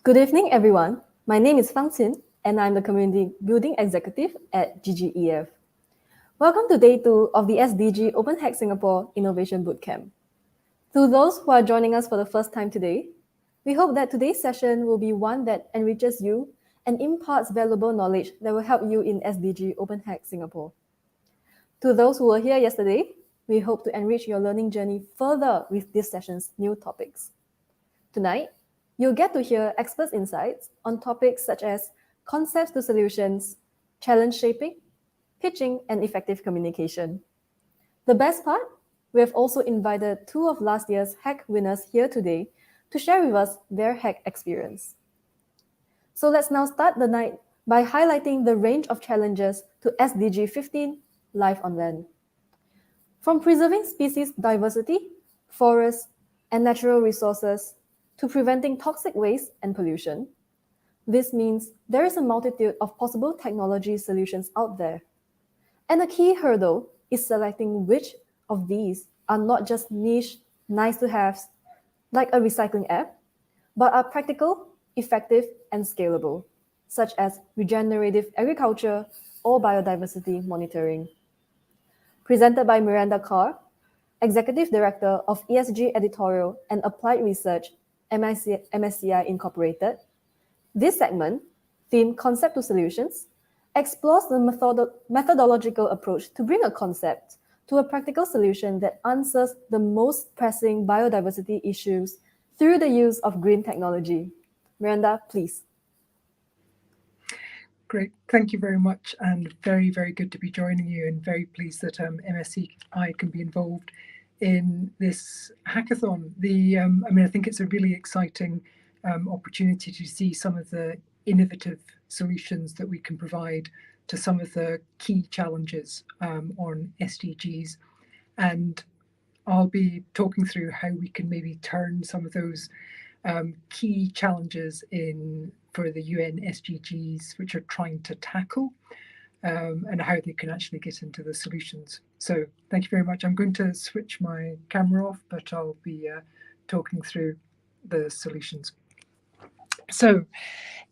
Good evening, everyone. My name is Fang Qin, and I'm the Community Building Executive at GGEF. Welcome to Day 2 of the SDG Open Hack Singapore Innovation Bootcamp. To those who are joining us for the first time today, we hope that today's session will be one that enriches you and imparts valuable knowledge that will help you in SDG Open Hack Singapore. To those who were here yesterday, we hope to enrich your learning journey further with this session's new topics. Tonight, you'll get to hear experts' insights on topics such as concepts to solutions, challenge shaping, pitching, and effective communication. The best part? We have also invited two of last year's hack winners here today to share with us their hack experience. So let's now start the night by highlighting the range of challenges to SDG 15, Life on Land. From preserving species diversity, forests, and natural resources, to preventing toxic waste and pollution. This means there is a multitude of possible technology solutions out there. And a key hurdle is selecting which of these are not just niche, nice-to-haves, like a recycling app, but are practical, effective, and scalable, such as regenerative agriculture or biodiversity monitoring. Presented by Miranda Carr, Executive Director of ESG Editorial and Applied Research, MSCI Incorporated. This segment, themed Concept to Solutions, explores the methodological approach to bring a concept to a practical solution that answers the most pressing biodiversity issues through the use of green technology. Miranda, please. Great, thank you very much, and very, very good to be joining you, and very pleased that MSCI can be involved in this hackathon. I think it's a really exciting opportunity to see some of the innovative solutions that we can provide to some of the key challenges on SDGs. And I'll be talking through how we can maybe turn some of those key challenges for the UN SDGs, which are trying to tackle, and how they can actually get into the solutions. So thank you very much. I'm going to switch my camera off, but I'll be talking through the solutions. So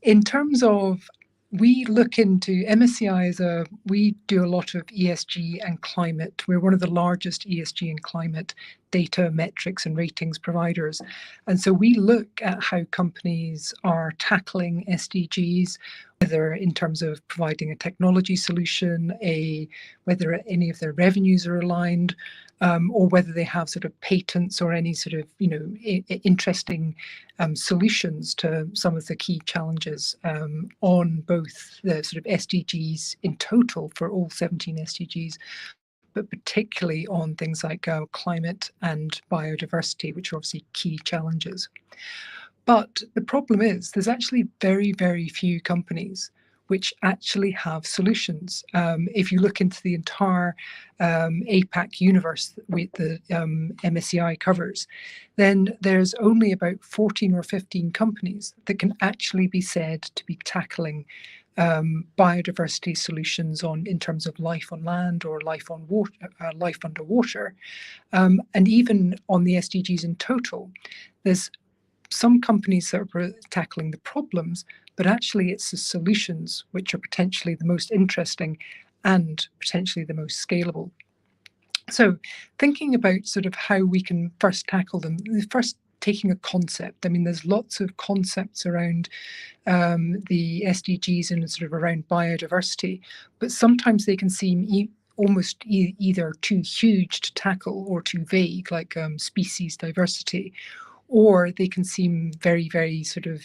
in terms of, we look into MSCI we do a lot of ESG and climate. We're one of the largest ESG and climate data metrics and ratings providers. And so we look at how companies are tackling SDGs, whether in terms of providing a technology solution, whether any of their revenues are aligned, or whether they have sort of patents or any sort of interesting solutions to some of the key challenges on both the sort of SDGs in total for all 17 SDGs, but particularly on things like climate and biodiversity, which are obviously key challenges. But the problem is there's actually very, very few companies which actually have solutions. If you look into the entire APAC universe with the MSCI covers, then there's only about 14 or 15 companies that can actually be said to be tackling biodiversity solutions in terms of life on land or life on water, life underwater, and even on the SDGs in total. There's some companies that are tackling the problems, but actually it's the solutions which are potentially the most interesting and potentially the most scalable. So thinking about sort of how we can first tackle them, first taking a concept. I mean, there's lots of concepts around the SDGs and sort of around biodiversity, but sometimes they can seem almost either too huge to tackle or too vague, like species diversity, or they can seem very, very sort of,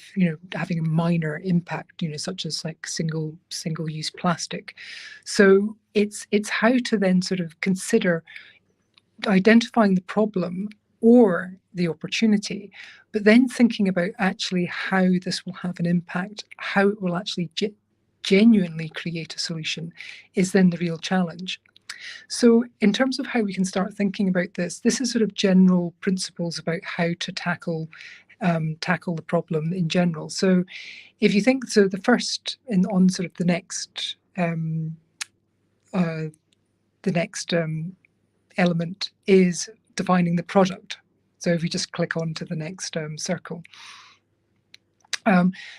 having a minor impact, such as like single-use plastic. So it's how to then sort of consider identifying the problem or the opportunity, but then thinking about actually how this will have an impact, how it will actually genuinely create a solution is then the real challenge. So in terms of how we can start thinking about this is sort of general principles about how to tackle the problem in general. So if you think, so the first on sort of the next element is defining the product. So if we just click on to the next circle.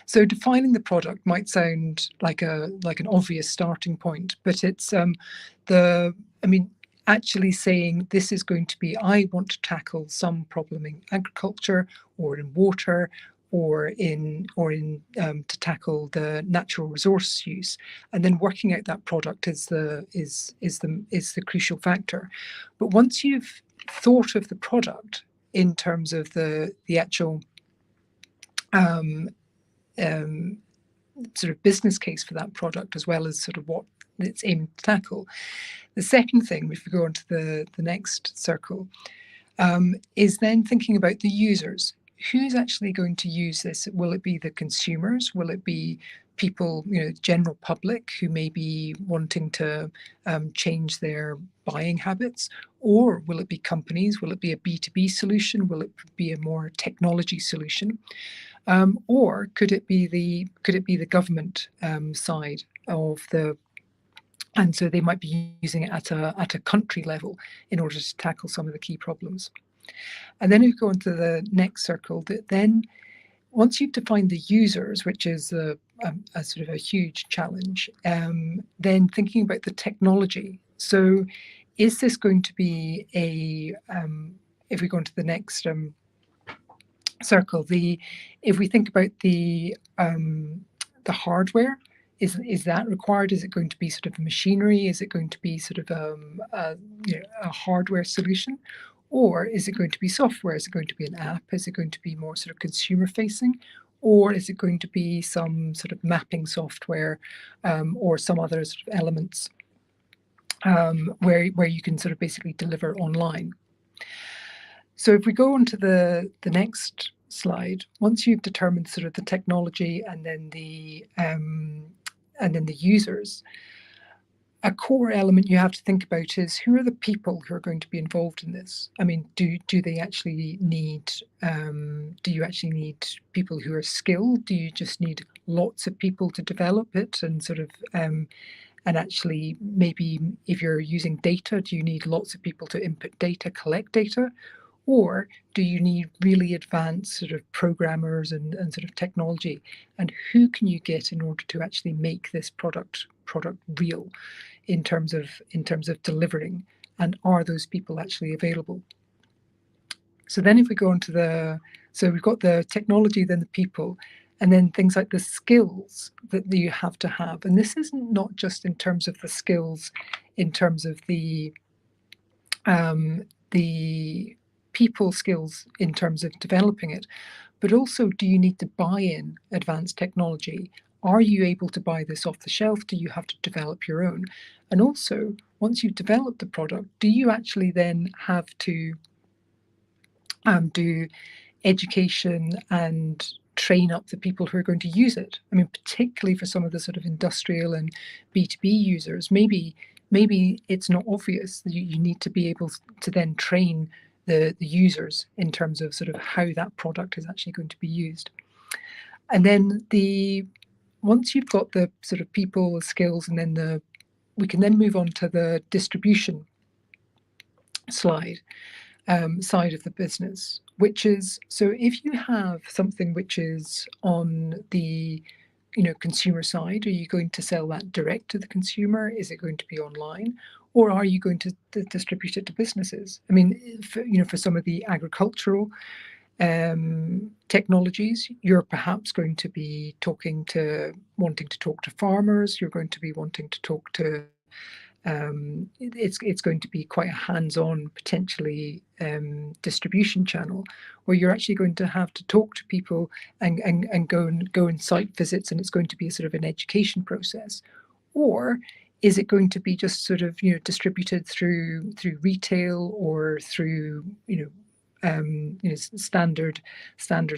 So defining the product might sound like an obvious starting point, but it's actually saying this is going to be, I want to tackle some problem in agriculture or in water or in to tackle the natural resource use, and then working out that product is the crucial factor. But once you've thought of the product in terms of the actual um, um, sort of business case for that product, as well as sort of what it's aiming to tackle. The second thing, if we go on to the next circle, is then thinking about the users. Who's actually going to use this? Will it be the consumers? Will it be people, general public who may be wanting to change their buying habits? Or will it be companies? Will it be a B2B solution? Will it be a more technology solution? Or could it be the government side of the, and so they might be using it at a country level in order to tackle some of the key problems. And then if you go into the next circle, then once you've defined the users, which is a sort of a huge challenge, then thinking about the technology. So is this going to be if we go into the next circle, if we think about the hardware, is that required? Is it going to be sort of machinery? Is it going to be sort of a hardware solution? Or is it going to be software? Is it going to be an app? Is it going to be more sort of consumer facing? Or is it going to be some sort of mapping software or some other sort of elements where you can sort of basically deliver online? So if we go on to the next slide, once you've determined sort of the technology and then the users, a core element you have to think about is who are the people who are going to be involved in this? I mean, do they actually need, do you actually need people who are skilled? Do you just need lots of people to develop it and sort of, and actually maybe if you're using data, do you need lots of people to input data, collect data? Or do you need really advanced sort of programmers and sort of technology? And who can you get in order to actually make this product real in terms of delivering? And are those people actually available? So then if we go on to so we've got the technology, then the people, and then things like the skills that you have to have. And this isn't not just in terms of the skills, in terms of the people skills in terms of developing it, but also, do you need to buy in advanced technology? Are you able to buy this off the shelf? Do you have to develop your own? And also, once you've developed the product, do you actually then have to do education and train up the people who are going to use it? I mean, particularly for some of the sort of industrial and B2B users, maybe it's not obvious that you need to be able to then train the users in terms of sort of how that product is actually going to be used. And then once you've got the sort of people, skills, and then we can then move on to the distribution side of the business, which is, so if you have something which is on the consumer side, are you going to sell that direct to the consumer? Is it going to be online? Or are you going to distribute it to businesses? I mean, for some of the agricultural technologies, you're perhaps going to be wanting to talk to farmers. You're going to be wanting to talk to, it's going to be quite a hands-on, potentially distribution channel, where you're actually going to have to talk to people and go and site visits, and it's going to be a sort of an education process. Or is it going to be just sort of distributed through retail or through standard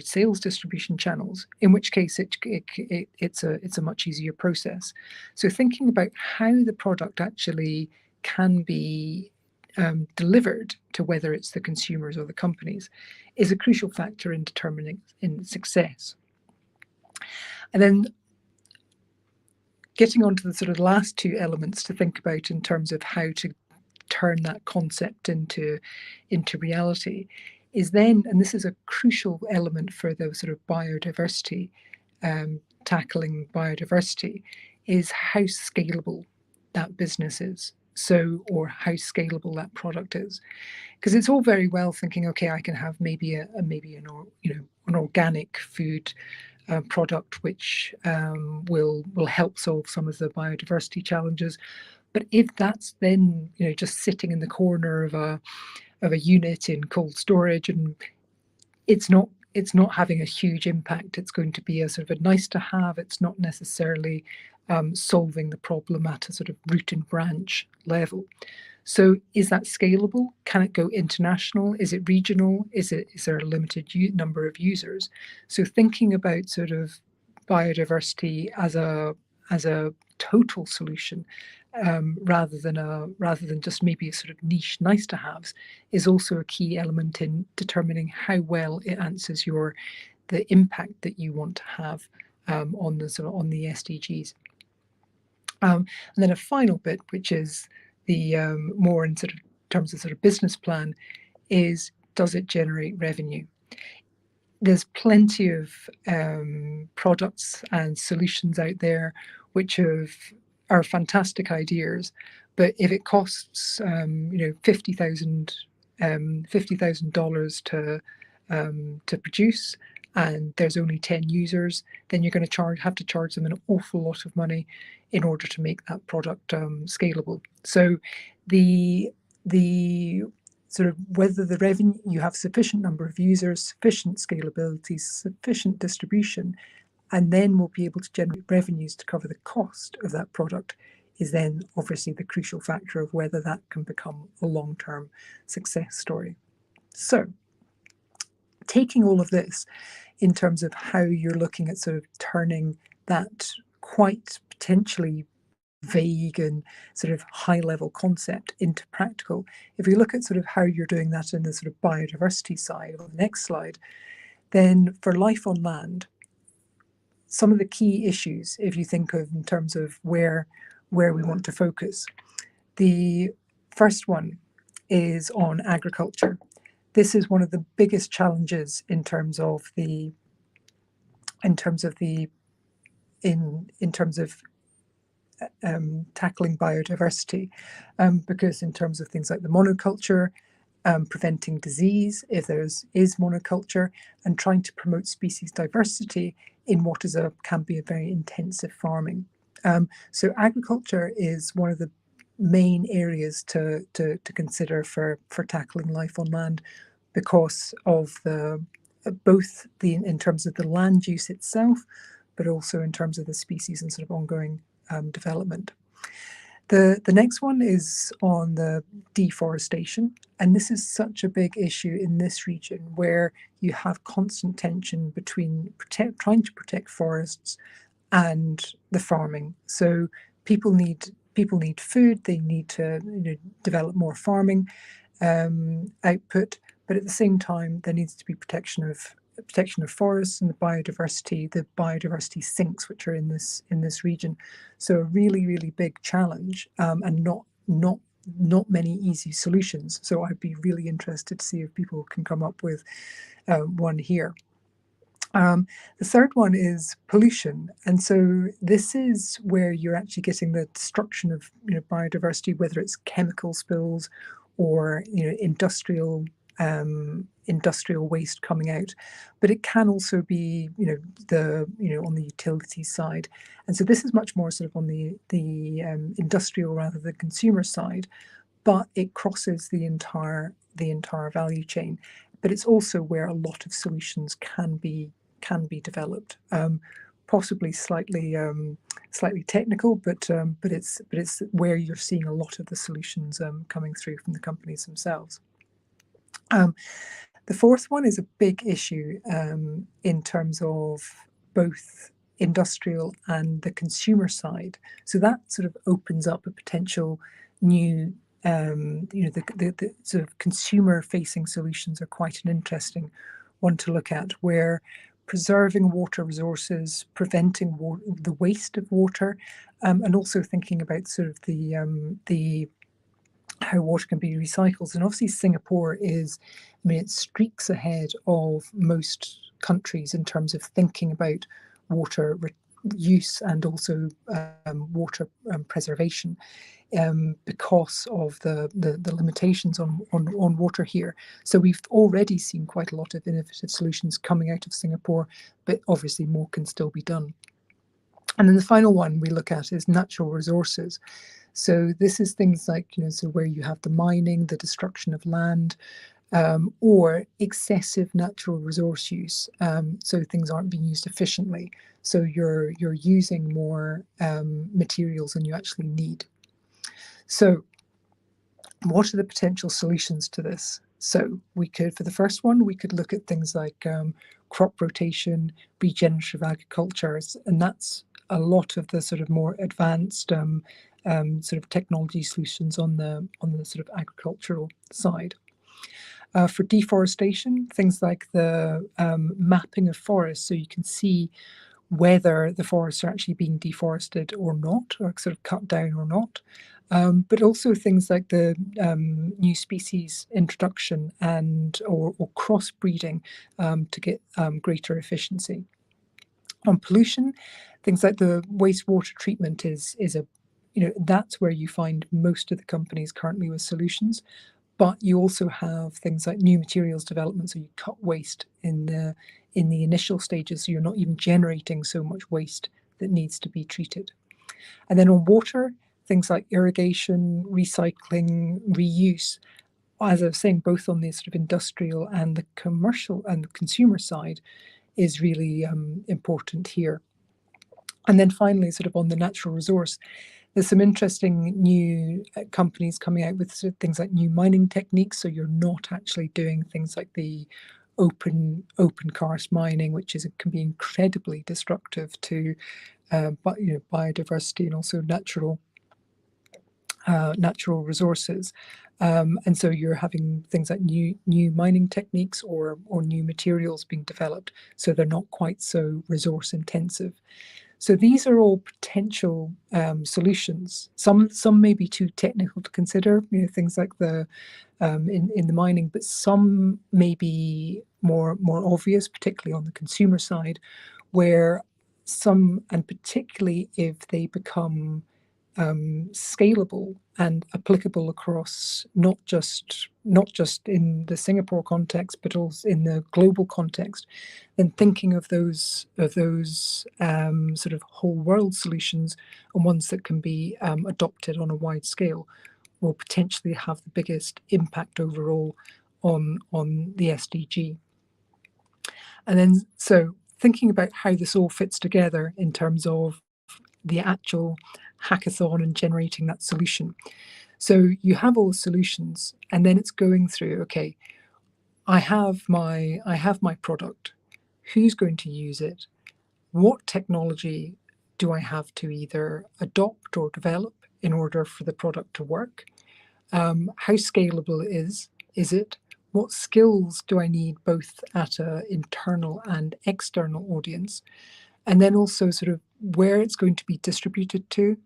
sales distribution channels? In which case it's a much easier process. So thinking about how the product actually can be delivered to whether it's the consumers or the companies is a crucial factor in determining success. And then getting on to the sort of last two elements to think about in terms of how to turn that concept into reality is then, and this is a crucial element for the sort of biodiversity, tackling biodiversity is how scalable that business is. So, or how scalable that product is, because it's all very well thinking, okay, I can have maybe an organic food product which will help solve some of the biodiversity challenges. But if that's then just sitting in the corner of a unit in cold storage, and it's not having a huge impact, it's going to be a sort of a nice to have. It's not necessarily solving the problem at a sort of root and branch level. So is that scalable? Can it go international? Is it regional? Is there a limited number of users? So thinking about sort of biodiversity as a total solution, rather than just maybe a sort of niche nice to haves, is also a key element in determining how well it answers the impact that you want to have on the SDGs. And then a final bit, which is the more in sort of terms of sort of business plan, is does it generate revenue? There's plenty of products and solutions out there which are fantastic ideas, but if it costs $50,000 to produce, and there's only 10 users, then you're going to have to charge them an awful lot of money in order to make that product scalable. So the sort of whether the revenue, you have sufficient number of users, sufficient scalability, sufficient distribution, and then we'll be able to generate revenues to cover the cost of that product, is then obviously the crucial factor of whether that can become a long-term success story. So taking all of this in terms of how you're looking at sort of turning that quite potentially vague and sort of high level concept into practical. If we look at sort of how you're doing that in the sort of biodiversity side on the next slide, then for life on land, some of the key issues, if you think of in terms of where we want to focus, the first one is on agriculture. This is one of the biggest challenges in terms of tackling biodiversity, because in terms of things like the monoculture, preventing disease if there is monoculture, and trying to promote species diversity in what can be a very intensive farming. So agriculture is one of the main areas to consider for tackling life on land, because of in terms of the land use itself, but also in terms of the species and sort of ongoing development. The next one is on the deforestation, and this is such a big issue in this region where you have constant tension between trying to protect forests and the farming. So people need food, they need to develop more farming output, but at the same time there needs to be protection of forests and the biodiversity sinks which are in this region. So a really big challenge, and not many easy solutions. So I'd be really interested to see if people can come up with one here. The third one is pollution, and so this is where you're actually getting the destruction of biodiversity, whether it's chemical spills or industrial waste coming out, but it can also be on the utility side, and so this is much more sort of on the industrial rather than consumer side, but it crosses the entire value chain. But it's also where a lot of solutions can be developed, possibly slightly technical, but it's where you're seeing a lot of the solutions coming through from the companies themselves. The fourth one is a big issue in terms of both industrial and the consumer side. So that sort of opens up a potential new, the sort of consumer-facing solutions are quite an interesting one to look at, where preserving water resources, preventing the waste of water, and also thinking about sort of the how water can be recycled. And obviously Singapore it streaks ahead of most countries in terms of thinking about water use and also water preservation, because of the limitations on water here. So we've already seen quite a lot of innovative solutions coming out of Singapore, but obviously more can still be done. And then the final one we look at is natural resources. So this is things like, so where you have the mining, the destruction of land, or excessive natural resource use. So things aren't being used efficiently. So you're using more materials than you actually need. So what are the potential solutions to this? So we could, for the first one, we could look at things like crop rotation, regenerative agriculture, and that's a lot of the sort of more advanced sort of technology solutions on the sort of agricultural side. For deforestation, things like the mapping of forests, so you can see whether the forests are actually being deforested or not, or sort of cut down or not. But also things like the new species introduction and or crossbreeding to get greater efficiency. On pollution, things like the wastewater treatment is a, that's where you find most of the companies currently with solutions. But you also have things like new materials development, so you cut waste in the initial stages, so you're not even generating so much waste that needs to be treated. And then on water, things like irrigation, recycling, reuse, as I was saying, both on the sort of industrial and the commercial and the consumer side, is really important here. And then finally, sort of on the natural resource, there's some interesting new companies coming out with sort of things like new mining techniques. So you're not actually doing things like the open cast mining, which can be incredibly destructive to biodiversity and also natural resources. And so you're having things like new mining techniques or new materials being developed, so they're not quite so resource intensive. So these are all potential solutions. Some may be too technical to consider, things like the in the mining, but some may be more obvious, particularly on the consumer side, where some, and particularly if they become scalable and applicable across not just in the Singapore context, but also in the global context, then thinking of those sort of whole world solutions and ones that can be adopted on a wide scale will potentially have the biggest impact overall on the SDG. And then so thinking about how this all fits together in terms of the actual hackathon and generating that solution. So you have all the solutions, and then it's going through, okay, I have my product. Who's going to use it? What technology do I have to either adopt or develop in order for the product to work? How scalable is it? What skills do I need both at an internal and external audience? And then also sort of where it's going to be distributed to,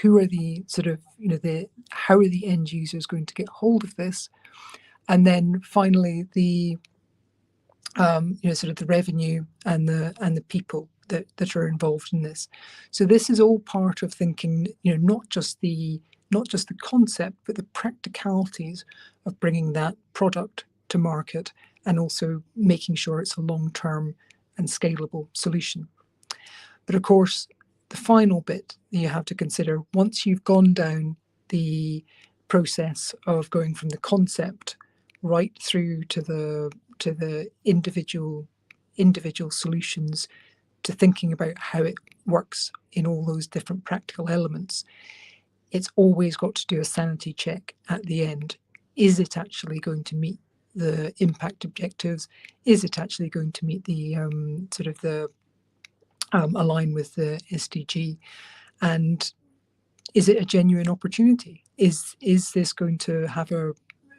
who are the sort of, how are the end users going to get hold of this? And then finally the, sort of the revenue and the people that are involved in this. So this is all part of thinking, not just the concept, but the practicalities of bringing that product to market and also making sure it's a long-term and scalable solution. But of course, the final bit that you have to consider, once you've gone down the process of going from the concept right through to the individual solutions, to thinking about how it works in all those different practical elements, it's always got to do a sanity check at the end. Is it actually going to meet the impact objectives? Is it actually going to meet the sort of the align with the SDG, and is it a genuine opportunity? Is this going to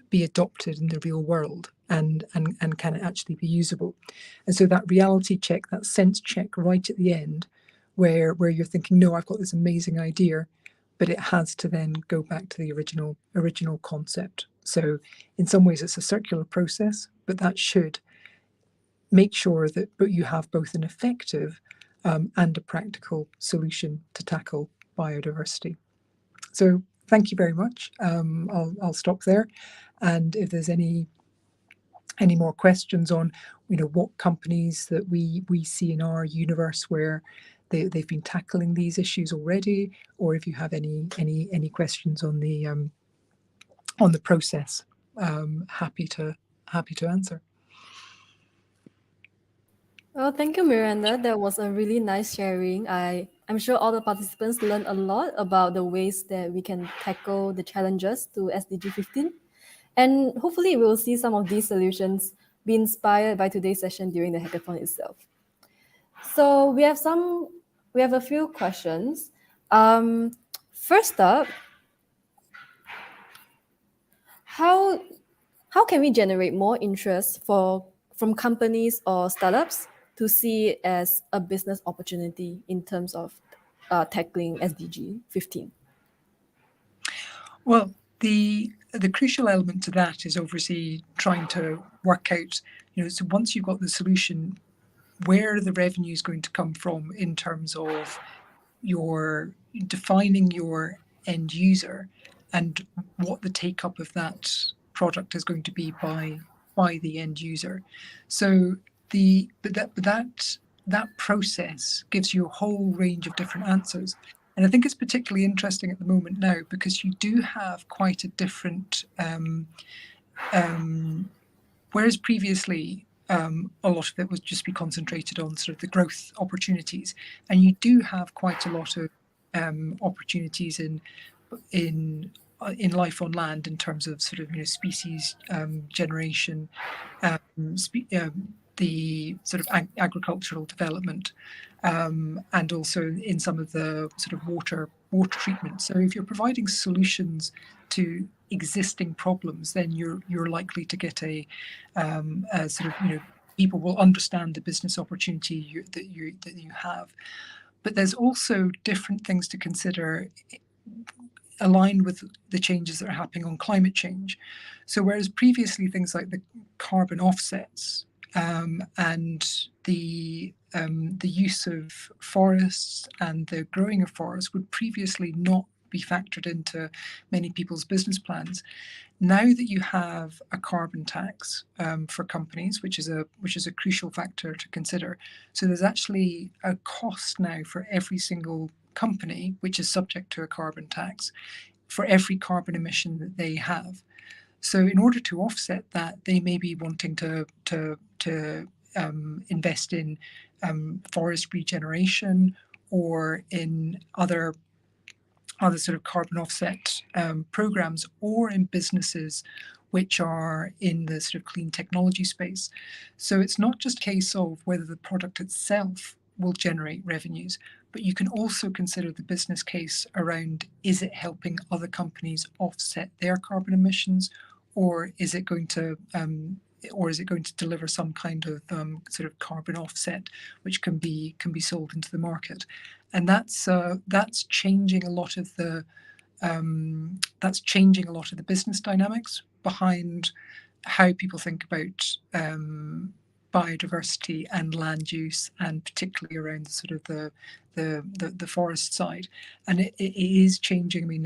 be adopted in the real world, and can it actually be usable? And so that reality check, that sense check right at the end, where you're thinking, no, I've got this amazing idea, but it has to then go back to the original concept. So in some ways it's a circular process, but that should make sure that you have both an effective and a practical solution to tackle biodiversity. So thank you very much. I'll stop there, and if there's any more questions on, what companies that we see in our universe where they've been tackling these issues already, or if you have any questions on the process, happy to answer. Well, thank you, Miranda. That was a really nice sharing. I'm sure all the participants learned a lot about the ways that we can tackle the challenges to SDG 15. And hopefully, we'll see some of these solutions be inspired by today's session during the hackathon itself. So we have a few questions. First up, how can we generate more interest from companies or startups to see it as a business opportunity in terms of tackling SDG 15? Well, the crucial element to that is obviously trying to work out, so once you've got the solution, where are the revenues going to come from in terms of your defining your end user and what the take up of that product is going to be by the end user. So that process gives you a whole range of different answers. And I think it's particularly interesting at the moment now because you do have quite a different, whereas previously a lot of it would just be concentrated on sort of the growth opportunities, and you do have quite a lot of opportunities in life on land in terms of sort of species generation, the sort of agricultural development, and also in some of the sort of water treatment. So if you're providing solutions to existing problems, then you're likely to get a sort of people will understand the business opportunity that you have. But there's also different things to consider aligned with the changes that are happening on climate change. So whereas previously things like the carbon offsets and the use of forests and the growing of forests would previously not be factored into many people's business plans. Now that you have a carbon tax for companies, which is a crucial factor to consider, so there's actually a cost now for every single company which is subject to a carbon tax for every carbon emission that they have. So in order to offset that, they may be wanting to invest in forest regeneration or in other sort of carbon offset programs, or in businesses which are in the sort of clean technology space. So it's not just a case of whether the product itself will generate revenues, but you can also consider the business case around, is it helping other companies offset their carbon emissions, or is it going to deliver some kind of sort of carbon offset which can be sold into the market. And that's changing a lot of the business dynamics behind how people think about biodiversity and land use, and particularly around sort of the forest side. And it is changing. I mean,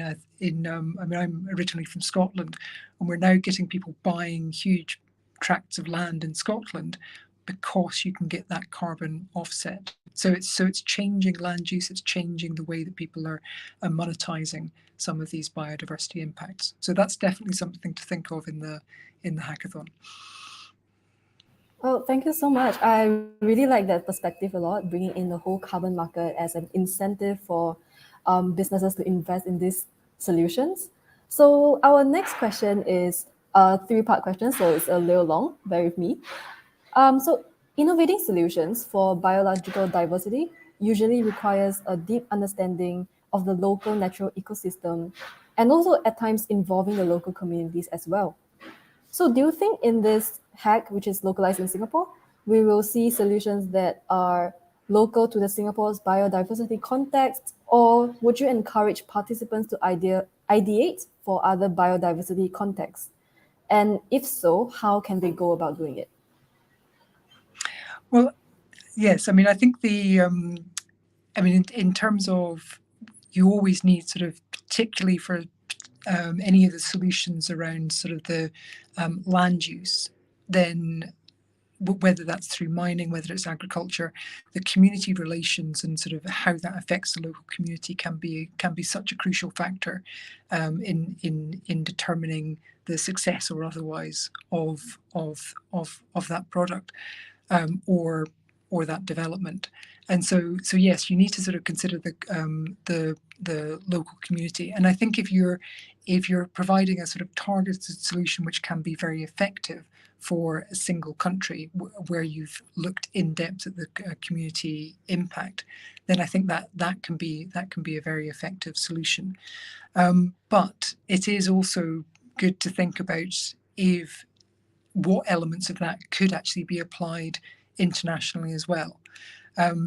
I'm originally from Scotland, and we're now getting people buying huge tracts of land in Scotland because you can get that carbon offset. So it's changing land use. It's changing the way that people are monetizing some of these biodiversity impacts. So that's definitely something to think of in the hackathon. Oh, thank you so much. I really like that perspective a lot, bringing in the whole carbon market as an incentive for businesses to invest in these solutions. So our next question is a three-part question, so it's a little long, bear with me. So innovating solutions for biological diversity usually requires a deep understanding of the local natural ecosystem, and also at times involving the local communities as well. So do you think in this hack, which is localized in Singapore, we will see solutions that are local to the Singapore's biodiversity context, or would you encourage participants to ideate for other biodiversity contexts? And if so, how can they go about doing it? Well, Yes, I mean, I think in terms of, you always need sort of, particularly for any of the solutions around sort of the land use, then whether that's through mining, whether it's agriculture, the community relations and sort of how that affects the local community can be such a crucial factor in determining the success or otherwise of that product, or that development. And so yes, you need to sort of consider the local community. And I think if you're providing a sort of targeted solution which can be very effective for a single country, where you've looked in depth at the community impact, then I think that can be a very effective solution. But it is also good to think about if what elements of that could actually be applied internationally as well.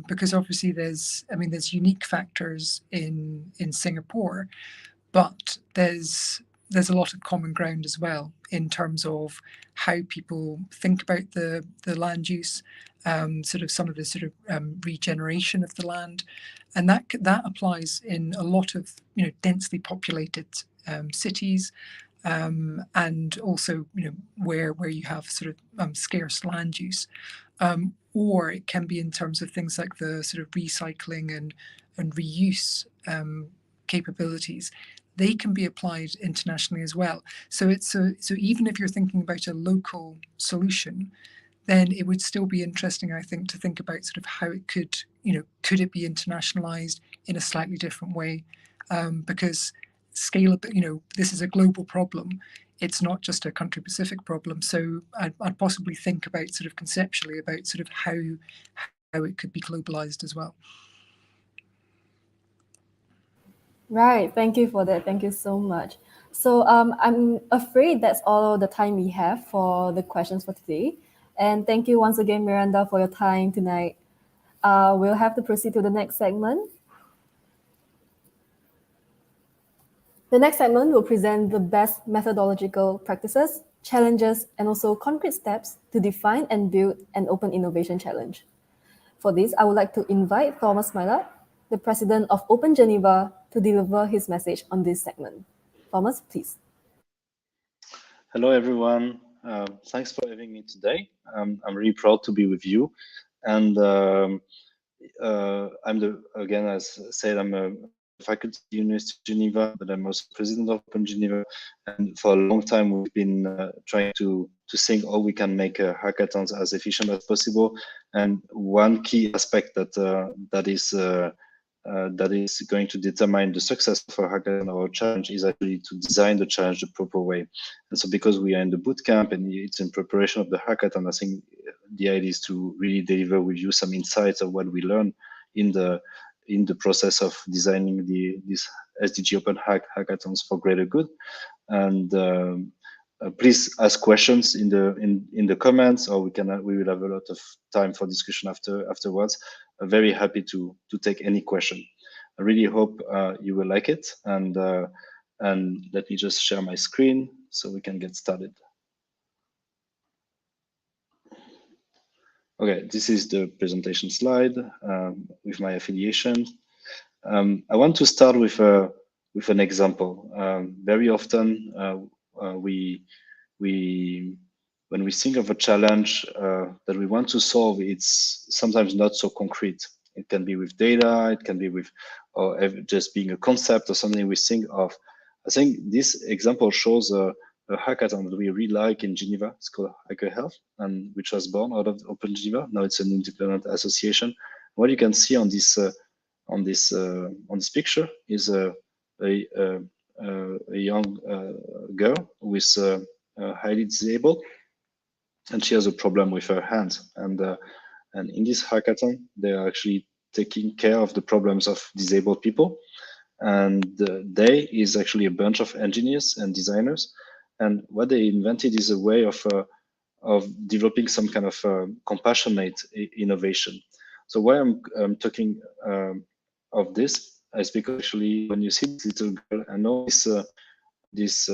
Because obviously there's unique factors in Singapore, but there's a lot of common ground as well in terms of how people think about the land use, sort of some of the sort of regeneration of the land, and that applies in a lot of densely populated cities, and also where you have sort of scarce land use, or it can be in terms of things like the sort of recycling and reuse capabilities. They can be applied internationally as well. So so even if you're thinking about a local solution, then it would still be interesting, I think, to think about sort of how it could it be internationalized in a slightly different way, because scale, this is a global problem. It's not just a country specific problem. So I'd possibly think about sort of conceptually about sort of how it could be globalized as well. Right. Thank you for that. Thank you so much. So I'm afraid that's all the time we have for the questions for today. And thank you once again, Miranda, for your time tonight. We'll have to proceed to the next segment. The next segment will present the best methodological practices, challenges, and also concrete steps to define and build an open innovation challenge. For this, I would like to invite Thomas Mylat, the president of Open Geneva, to deliver his message on this segment. Thomas, please. Hello, everyone. Thanks for having me today. I'm really proud to be with you. And again, as said, I'm a faculty at University of Geneva, but I'm also president of Open Geneva. And for a long time, we've been trying to think how we can make hackathons as efficient as possible. And one key aspect that is going to determine the success of a hackathon or a challenge is actually to design the challenge the proper way. And so because we are in the bootcamp and it's in preparation of the hackathon, I think the idea is to really deliver with you some insights of what we learn in the process of designing these SDG open hackathons for greater good. And please ask questions in the comments, or we will have a lot of time for discussion afterwards. I'm very happy to take any question. I really hope you will like it, and let me just share my screen so we can get started. Okay, this is the presentation slide with my affiliation. I want to start with an example. Very often when we think of a challenge that we want to solve, it's sometimes not so concrete. It can be with data, it can be with just being a concept or something we think of. I think this example shows a hackathon that we really like in Geneva. It's called Hacker Health, and which was born out of Open Geneva. Now it's an independent association. What you can see on this picture is a young girl who is highly disabled, and she has a problem with her hands. And in this hackathon, they are actually taking care of the problems of disabled people. And they is actually a bunch of engineers and designers. And what they invented is a way of developing some kind of compassionate innovation. So why I'm talking of this is because actually when you see this little girl and all these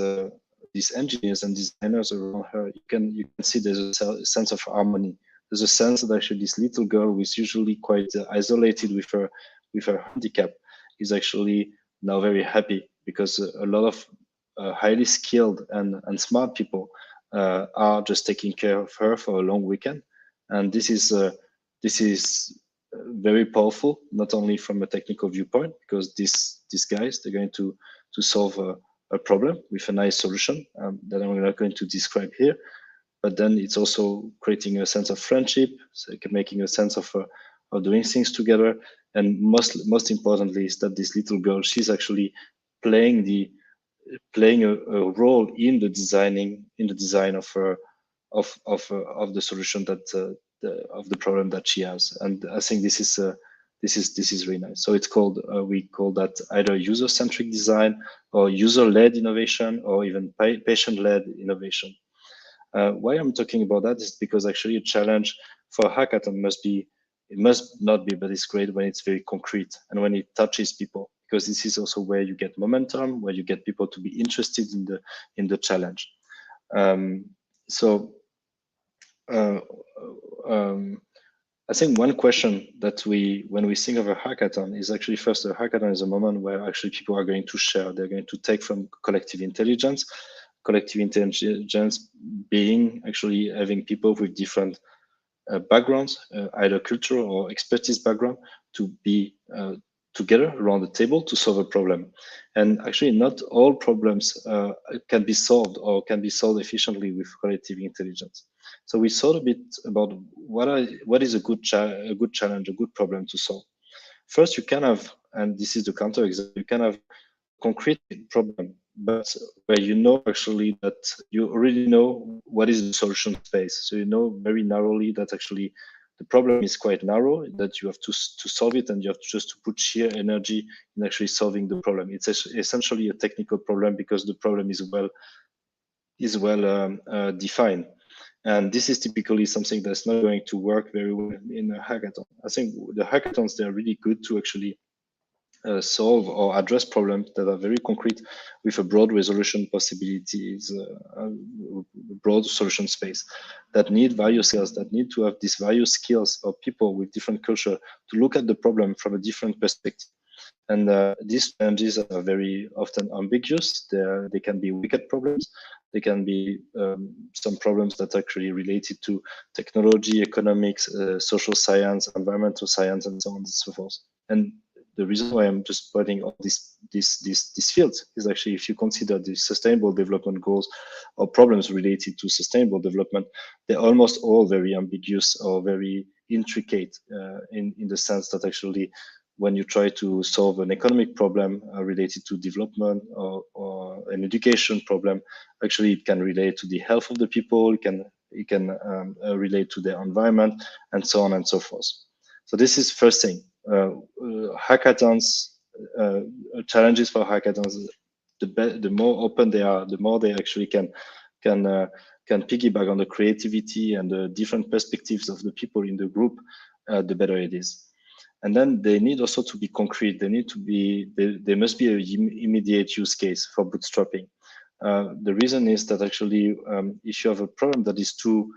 engineers and designers around her, you can see there's a sense of harmony there's a sense that actually this little girl who is usually quite isolated with her handicap is actually now very happy, because a lot of highly skilled and smart people are just taking care of her for a long weekend. And this is very powerful, not only from a technical viewpoint, because these guys, they're going to solve a problem with a nice solution that I'm not going to describe here. But then it's also creating a sense of friendship, so making a sense of doing things together. And most importantly is that this little girl, she's actually playing a role in the design of the solution that of the problem that she has. And I think this is really nice. So it's called we call that either user-centric design or user-led innovation or even patient-led innovation. Why I'm talking about that is because actually a challenge for a hackathon must not be, but it's great when it's very concrete and when it touches people, because this is also where you get momentum, where you get people to be interested in the challenge. I think one question that when we think of a hackathon is actually, first, a hackathon is a moment where actually people are going to share, they're going to take from collective intelligence being actually having people with different backgrounds, either cultural or expertise background, to be together around the table to solve a problem. And actually not all problems can be solved or can be solved efficiently with collective intelligence. So we thought a bit about what is a good challenge, a good problem to solve. First, you can have, and this is the counterexample, you can have concrete problem, but where you know actually that you already know what is the solution space. So you know very narrowly that actually the problem is quite narrow, that you have to solve it, and you have to put sheer energy in actually solving the problem. It's essentially a technical problem because the problem is well defined. And this is typically something that's not going to work very well in a hackathon. I think the hackathons, they're really good to actually solve or address problems that are very concrete with a broad resolution possibilities, broad solution space, that need various skills, that need to have these various skills of people with different culture to look at the problem from a different perspective. And these challenges are very often ambiguous. They can be wicked problems. They can be some problems that are actually related to technology, economics, social science, environmental science, and so on and so forth. And the reason why I'm just pointing out these fields is actually, if you consider the sustainable development goals or problems related to sustainable development, they're almost all very ambiguous or very intricate in the sense that actually, when you try to solve an economic problem related to development or an education problem, actually it can relate to the health of the people, it can relate to the environment, and so on and so forth. So this is first thing. Hackathons, challenges for hackathons, the more open they are, the more they actually can piggyback on the creativity and the different perspectives of the people in the group, the better it is. And then they need also to be concrete. They need to be, there must be an immediate use case for bootstrapping. The reason is that actually, if you have a problem that is too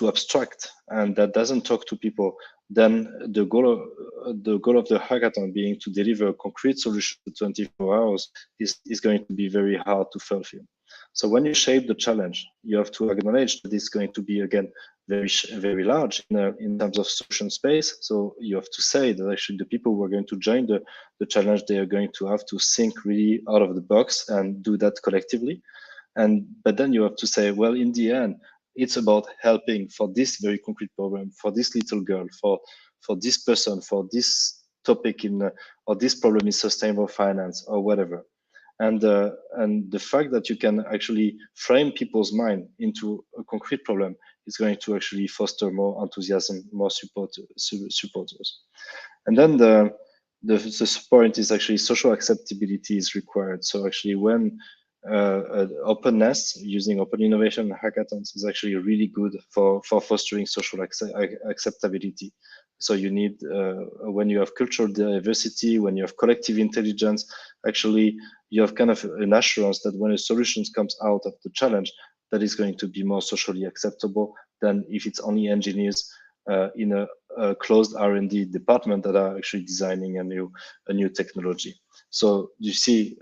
abstract and that doesn't talk to people, then the goal of the hackathon being to deliver a concrete solution in 24 hours is going to be very hard to fulfill. So when you shape the challenge, you have to acknowledge that it's going to be, again, very large in terms of solution space. So you have to say that actually the people who are going to join the challenge, they are going to have to think really out of the box and do that collectively. But then you have to say, well, in the end, it's about helping for this very concrete problem, for this little girl, for this person, for this topic or this problem in sustainable finance or whatever. And the fact that you can actually frame people's mind into a concrete problem is going to actually foster more enthusiasm, more supporters. And then the point is actually social acceptability is required. So actually, when openness, using open innovation hackathons, is actually really good for fostering social acceptability. So you need, when you have cultural diversity, when you have collective intelligence, actually you have kind of an assurance that when a solution comes out of the challenge, that is going to be more socially acceptable, than if it's only engineers in a closed R&D department that are actually designing a new technology. So you see.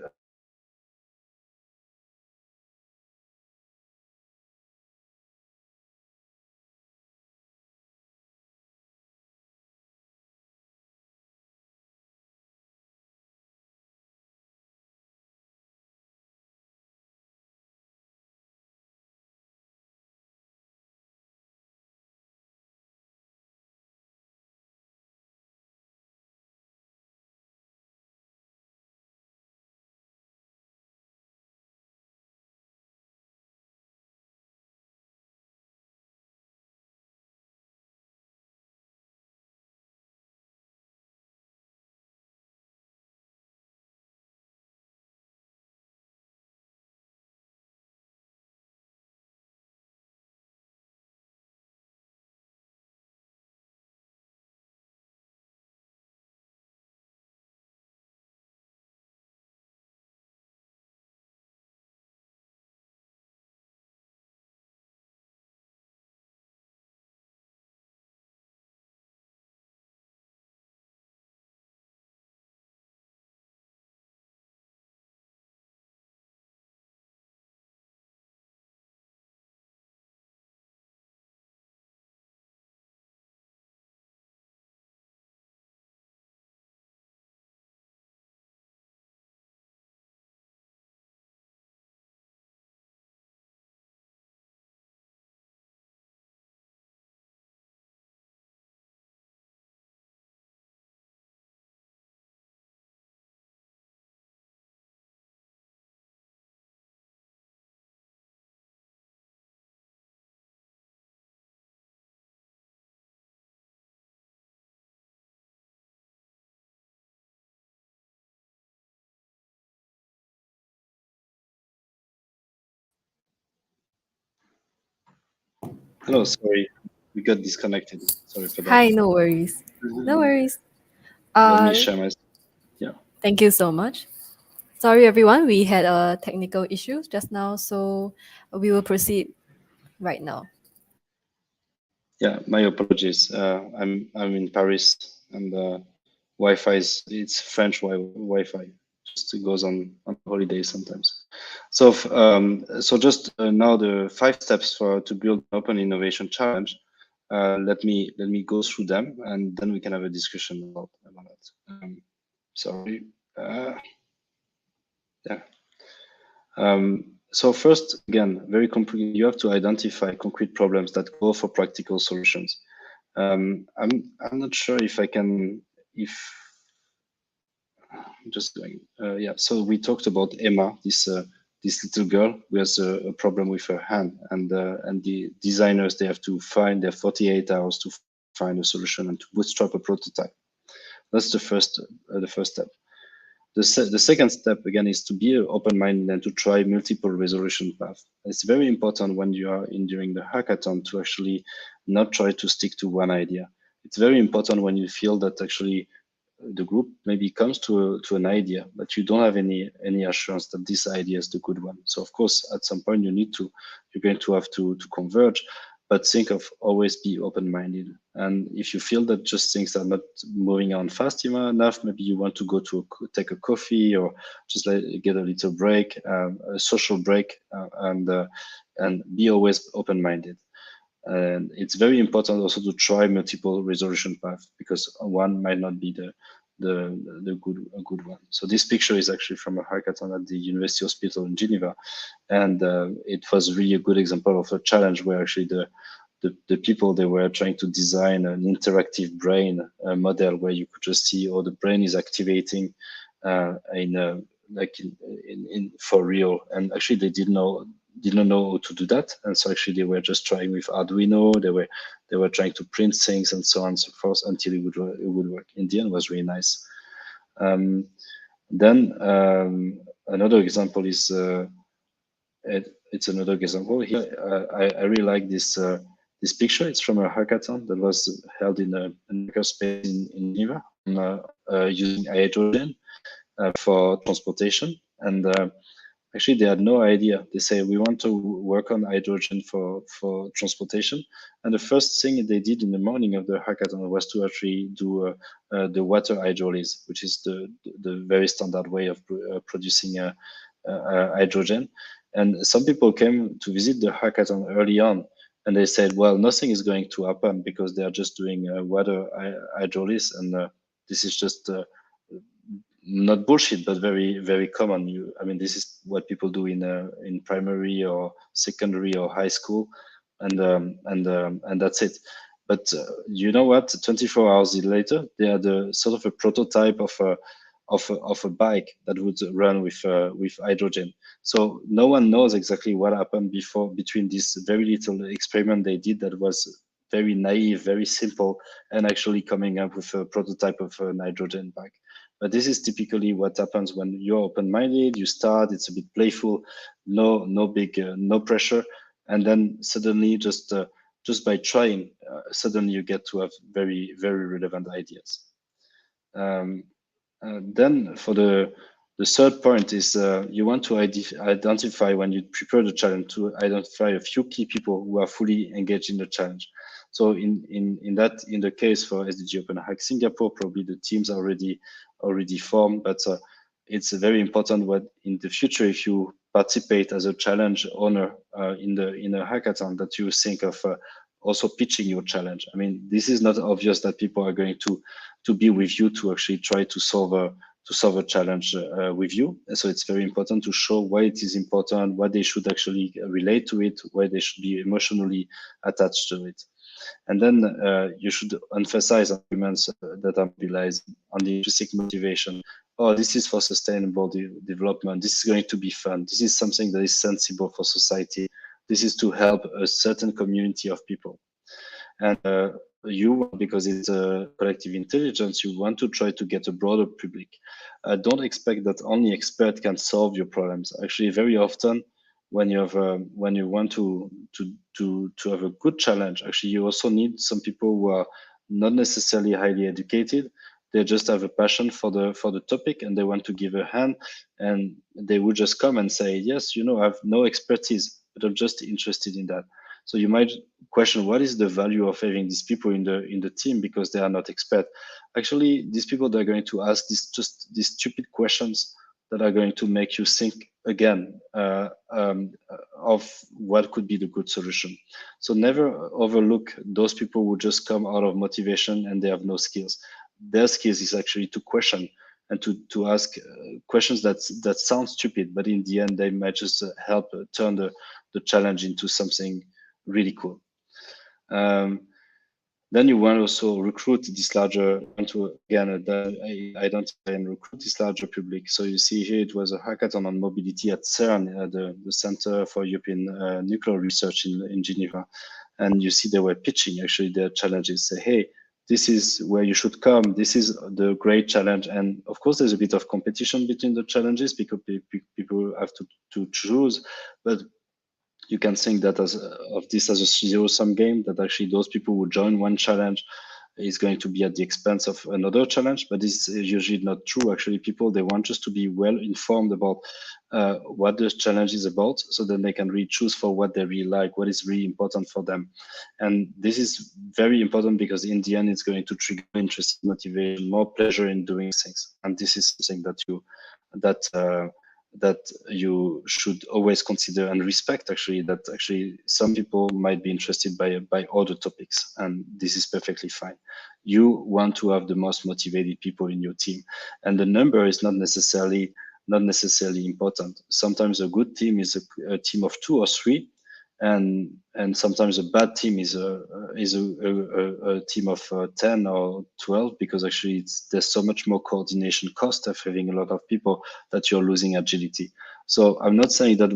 Hello, sorry, we got disconnected. Sorry for that. Hi, no worries. No worries. Let me share my. Yeah. Thank you so much. Sorry, everyone. We had a technical issue just now, so we will proceed right now. Yeah, my apologies. I'm in Paris, and Wi-Fi it's French Wi-Fi. Just goes on holiday sometimes. So so just now the 5 steps to build an open innovation challenge. Let me go through them, and then we can have a discussion about it. Sorry. Yeah. So first, again, very concrete. You have to identify concrete problems that call for practical solutions. I'm not sure if I can just going. Yeah. So we talked about Emma, this little girl who has a problem with her hand, and the designers, they have to find their 48 hours to find a solution and to bootstrap a prototype. That's the first step. The second step, again, is to be open-minded and to try multiple resolution paths. It's very important when you are during the hackathon to actually not try to stick to one idea. It's very important when you feel that actually the group maybe comes to an idea, but you don't have any assurance that this idea is the good one. So of course, at some point you're going to have to converge, but think of always be open-minded. And if you feel that just things are not moving on fast enough, maybe you want to go to take a coffee or just get a little break, a social break, and be always open-minded. And it's very important also to try multiple resolution paths, because one might not be the good one. So this picture is actually from a hackathon at the University Hospital in Geneva, and it was really a good example of a challenge where actually the people, they were trying to design an interactive brain model where you could just see how the brain is activating for real, and actually they didn't know how to do that, and so actually they were just trying with Arduino. They were trying to print things and so on and so forth until it would work. In the end, it was really nice. Then another example is it's another example here. I really like this this picture. It's from a hackathon that was held in a makerspace in Geneva, using hydrogen for transportation. And Actually, they had no idea. They say, we want to work on hydrogen for transportation. And the first thing they did in the morning of the hackathon was to actually do the water hydrolysis, which is the very standard way of producing hydrogen. And some people came to visit the hackathon early on, and they said, well, nothing is going to happen because they are just doing water hydrolysis. And this is just not bullshit, but very, very common. I mean, this is what people do in primary or secondary or high school, and that's it. But you know what? 24 hours later, they had a sort of a prototype of a bike that would run with hydrogen. So no one knows exactly what happened between this very little experiment they did that was very naive, very simple, and actually coming up with a prototype of a hydrogen bike. But this is typically what happens when you're open-minded. You start; it's a bit playful, no big, no pressure, and then suddenly, just by trying, suddenly you get to have very, very relevant ideas. Then for the third point is you want to identify, when you prepare the challenge, to identify a few key people who are fully engaged in the challenge. So in the case for SDG Open Hack Singapore, probably the teams are already formed, but it's very important what in the future, if you participate as a challenge owner in a hackathon, that you think of also pitching your challenge. I mean, this is not obvious that people are going to be with you to actually try to solve a challenge with you. And so it's very important to show why it is important, why they should actually relate to it, why they should be emotionally attached to it. And then you should emphasize arguments that are mobilized on the intrinsic motivation. Oh, this is for sustainable development. This is going to be fun. This is something that is sensible for society. This is to help a certain community of people. And you, because it's a collective intelligence, you want to try to get a broader public. Don't expect that only expert can solve your problems. Actually, very often, when you have when you want to have a good challenge, actually you also need some people who are not necessarily highly educated. They just have a passion for the topic and they want to give a hand, and they would just come and say, yes, I have no expertise, but I'm just interested in that. So you might question, what is the value of having these people in the team because they are not expert? Actually, these people, they're going to ask these stupid questions that are going to make you think again of what could be the good solution. So never overlook those people who just come out of motivation and they have no skills. Their skills is actually to question and to ask questions that sound stupid, but in the end they might just help turn the challenge into something really cool. Then you want to also recruit this larger, identify and recruit this larger public. So you see here, it was a hackathon on mobility at CERN, the Center for European Nuclear Research in Geneva. And you see they were pitching actually their challenges, say, hey, this is where you should come. This is the great challenge. And of course, there's a bit of competition between the challenges because people have to choose, but you can think that of this as a zero-sum game, that actually those people who join one challenge is going to be at the expense of another challenge, but this is usually not true. Actually, people, they want just to be well informed about what the challenge is about, so then they can really choose for what they really like, what is really important for them. And this is very important because in the end, it's going to trigger interest, motivation, more pleasure in doing things. And this is something that you should always consider and respect, actually, that actually some people might be interested by other topics, and this is perfectly fine. You want to have the most motivated people in your team, and the number is not necessarily important. Sometimes a good team is a team of 2 or 3, and sometimes a bad team is a team of 10 or 12, because actually there's so much more coordination cost of having a lot of people that you're losing agility. So I'm not saying that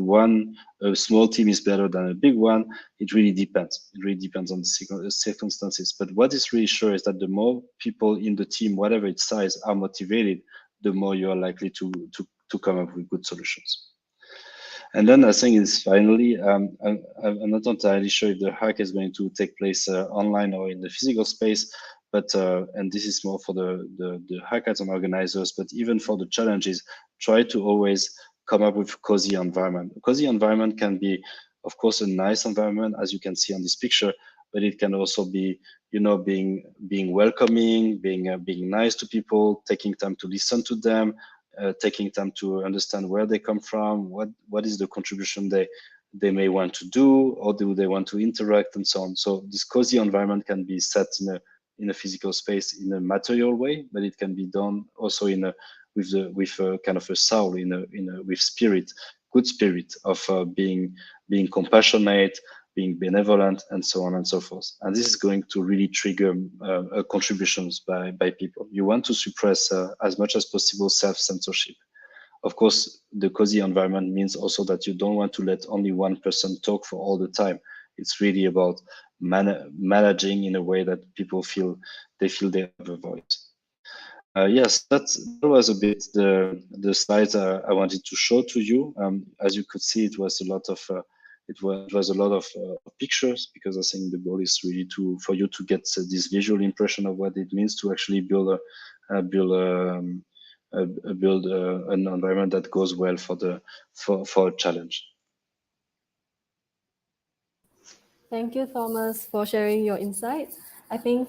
a small team is better than a big one. It really depends. It really depends on the circumstances. But what is really sure is that the more people in the team, whatever its size, are motivated, the more you are likely to come up with good solutions. And then I think is finally, I'm not entirely sure if the hack is going to take place online or in the physical space, but and this is more for the hackathon organizers, but even for the challenges, try to always come up with cozy environment. A cozy environment can be, of course, a nice environment, as you can see on this picture, but it can also be, being welcoming, being nice to people, taking time to listen to them, taking time to understand where they come from, what is the contribution they may want to do, or do they want to interact, and so on. So this cozy environment can be set in a physical space in a material way, but it can be done also with a kind of a soul, with spirit, good spirit of being compassionate, being benevolent, and so on and so forth. And this is going to really trigger contributions by people. You want to suppress as much as possible self-censorship. Of course, the cozy environment means also that you don't want to let only one person talk for all the time. It's really about managing in a way that people feel they have a voice. Yes, that was a bit the slides I wanted to show to you. As you could see, it was a lot of pictures, because I think the goal is really for you to get this visual impression of what it means to actually build an environment that goes well for a challenge. Thank you, Thomas, for sharing your insights. I think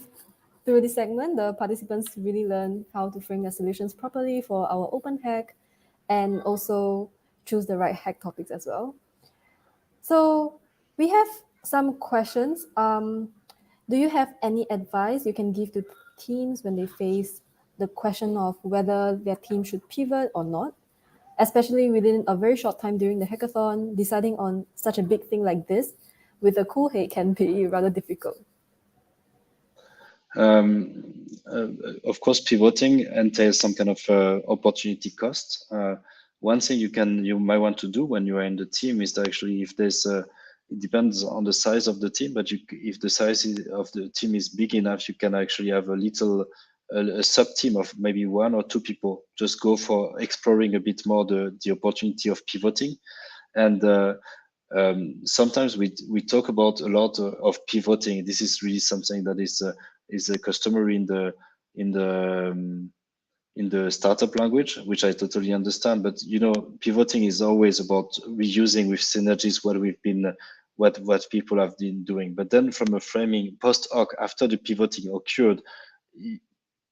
through this segment, the participants really learn how to frame their solutions properly for our open hack, and also choose the right hack topics as well. So we have some questions. Do you have any advice you can give to teams when they face the question of whether their team should pivot or not? Especially within a very short time during the hackathon, deciding on such a big thing like this with a cool head can be rather difficult. Of course, pivoting entails some kind of opportunity cost. One thing you might want to do when you are in the team is that actually, if there's it depends on the size of the team, but if the size of the team is big enough, you can actually have a sub team of maybe 1 or 2 people. Just go for exploring a bit more the opportunity of pivoting. And sometimes we talk about a lot of pivoting. This is really something that is a customary in the startup language, which I totally understand. But pivoting is always about reusing with synergies what people have been doing. But then from a framing post hoc, after the pivoting occurred,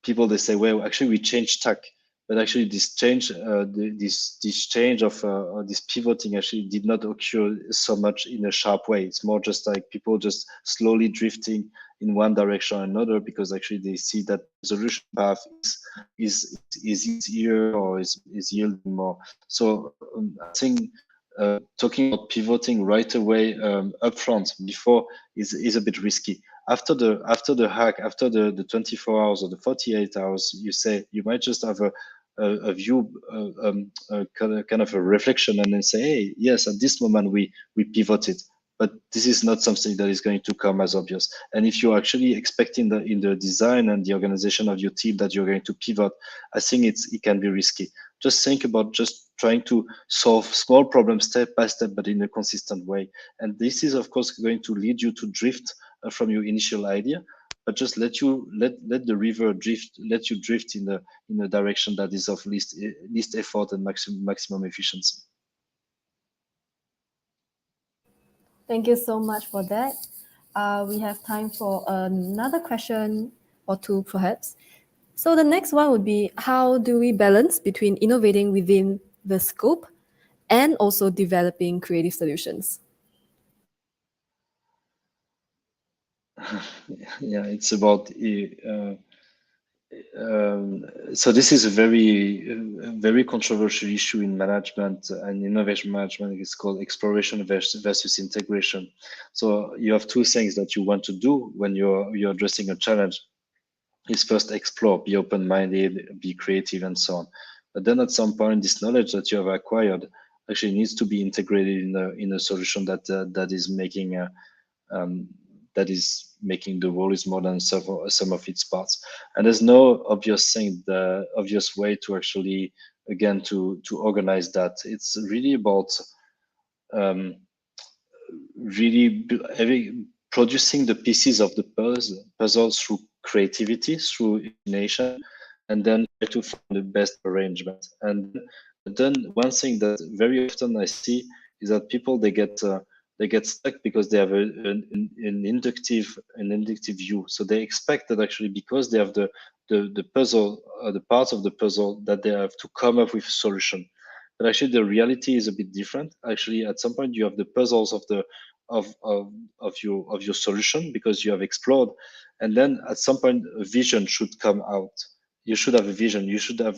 people, they say, well, actually we changed tack, but actually this change, this change of this pivoting actually did not occur so much in a sharp way. It's more just like people just slowly drifting in one direction or another, because actually they see that the solution path is easier or is yielding more. So I think talking about pivoting right away upfront before is a bit risky. After the hack, after the 24 hours or the 48 hours, you might just have a view, kind of a reflection, and then say, hey, yes, at this moment we pivoted, but this is not something that is going to come as obvious. And if you're actually expecting in the design and the organization of your team that you're going to pivot, I think it can be risky. Just think about just trying to solve small problems step by step, but in a consistent way. And this is, of course, going to lead you to drift from your initial idea, but just let the river drift, let you drift in a direction that is of least effort and maximum efficiency. Thank you so much for that. We have time for another question or two, perhaps. So the next one would be, how do we balance between innovating within the scope and also developing creative solutions? Yeah, it's about so this is a very controversial issue in management and innovation management. It's called exploration versus integration. So you have two things that you want to do when you're addressing a challenge. Is first explore, be open-minded, be creative, and so on. But then at some point, this knowledge that you have acquired actually needs to be integrated in a solution that is making the whole is more than some of its parts. And there's no obvious way to actually, again, to organize that. It's really about producing the pieces of the puzzle through creativity, through imagination, and then try to find the best arrangement. And But then one thing that very often I see is that people they get stuck because they have an inductive view. So they expect that actually because they have the puzzle, the parts of the puzzle, that they have to come up with a solution. But actually the reality is a bit different. Actually, at some point you have the puzzles of the of your solution because you have explored, and then at some point a vision should come out. You should have a vision. You should have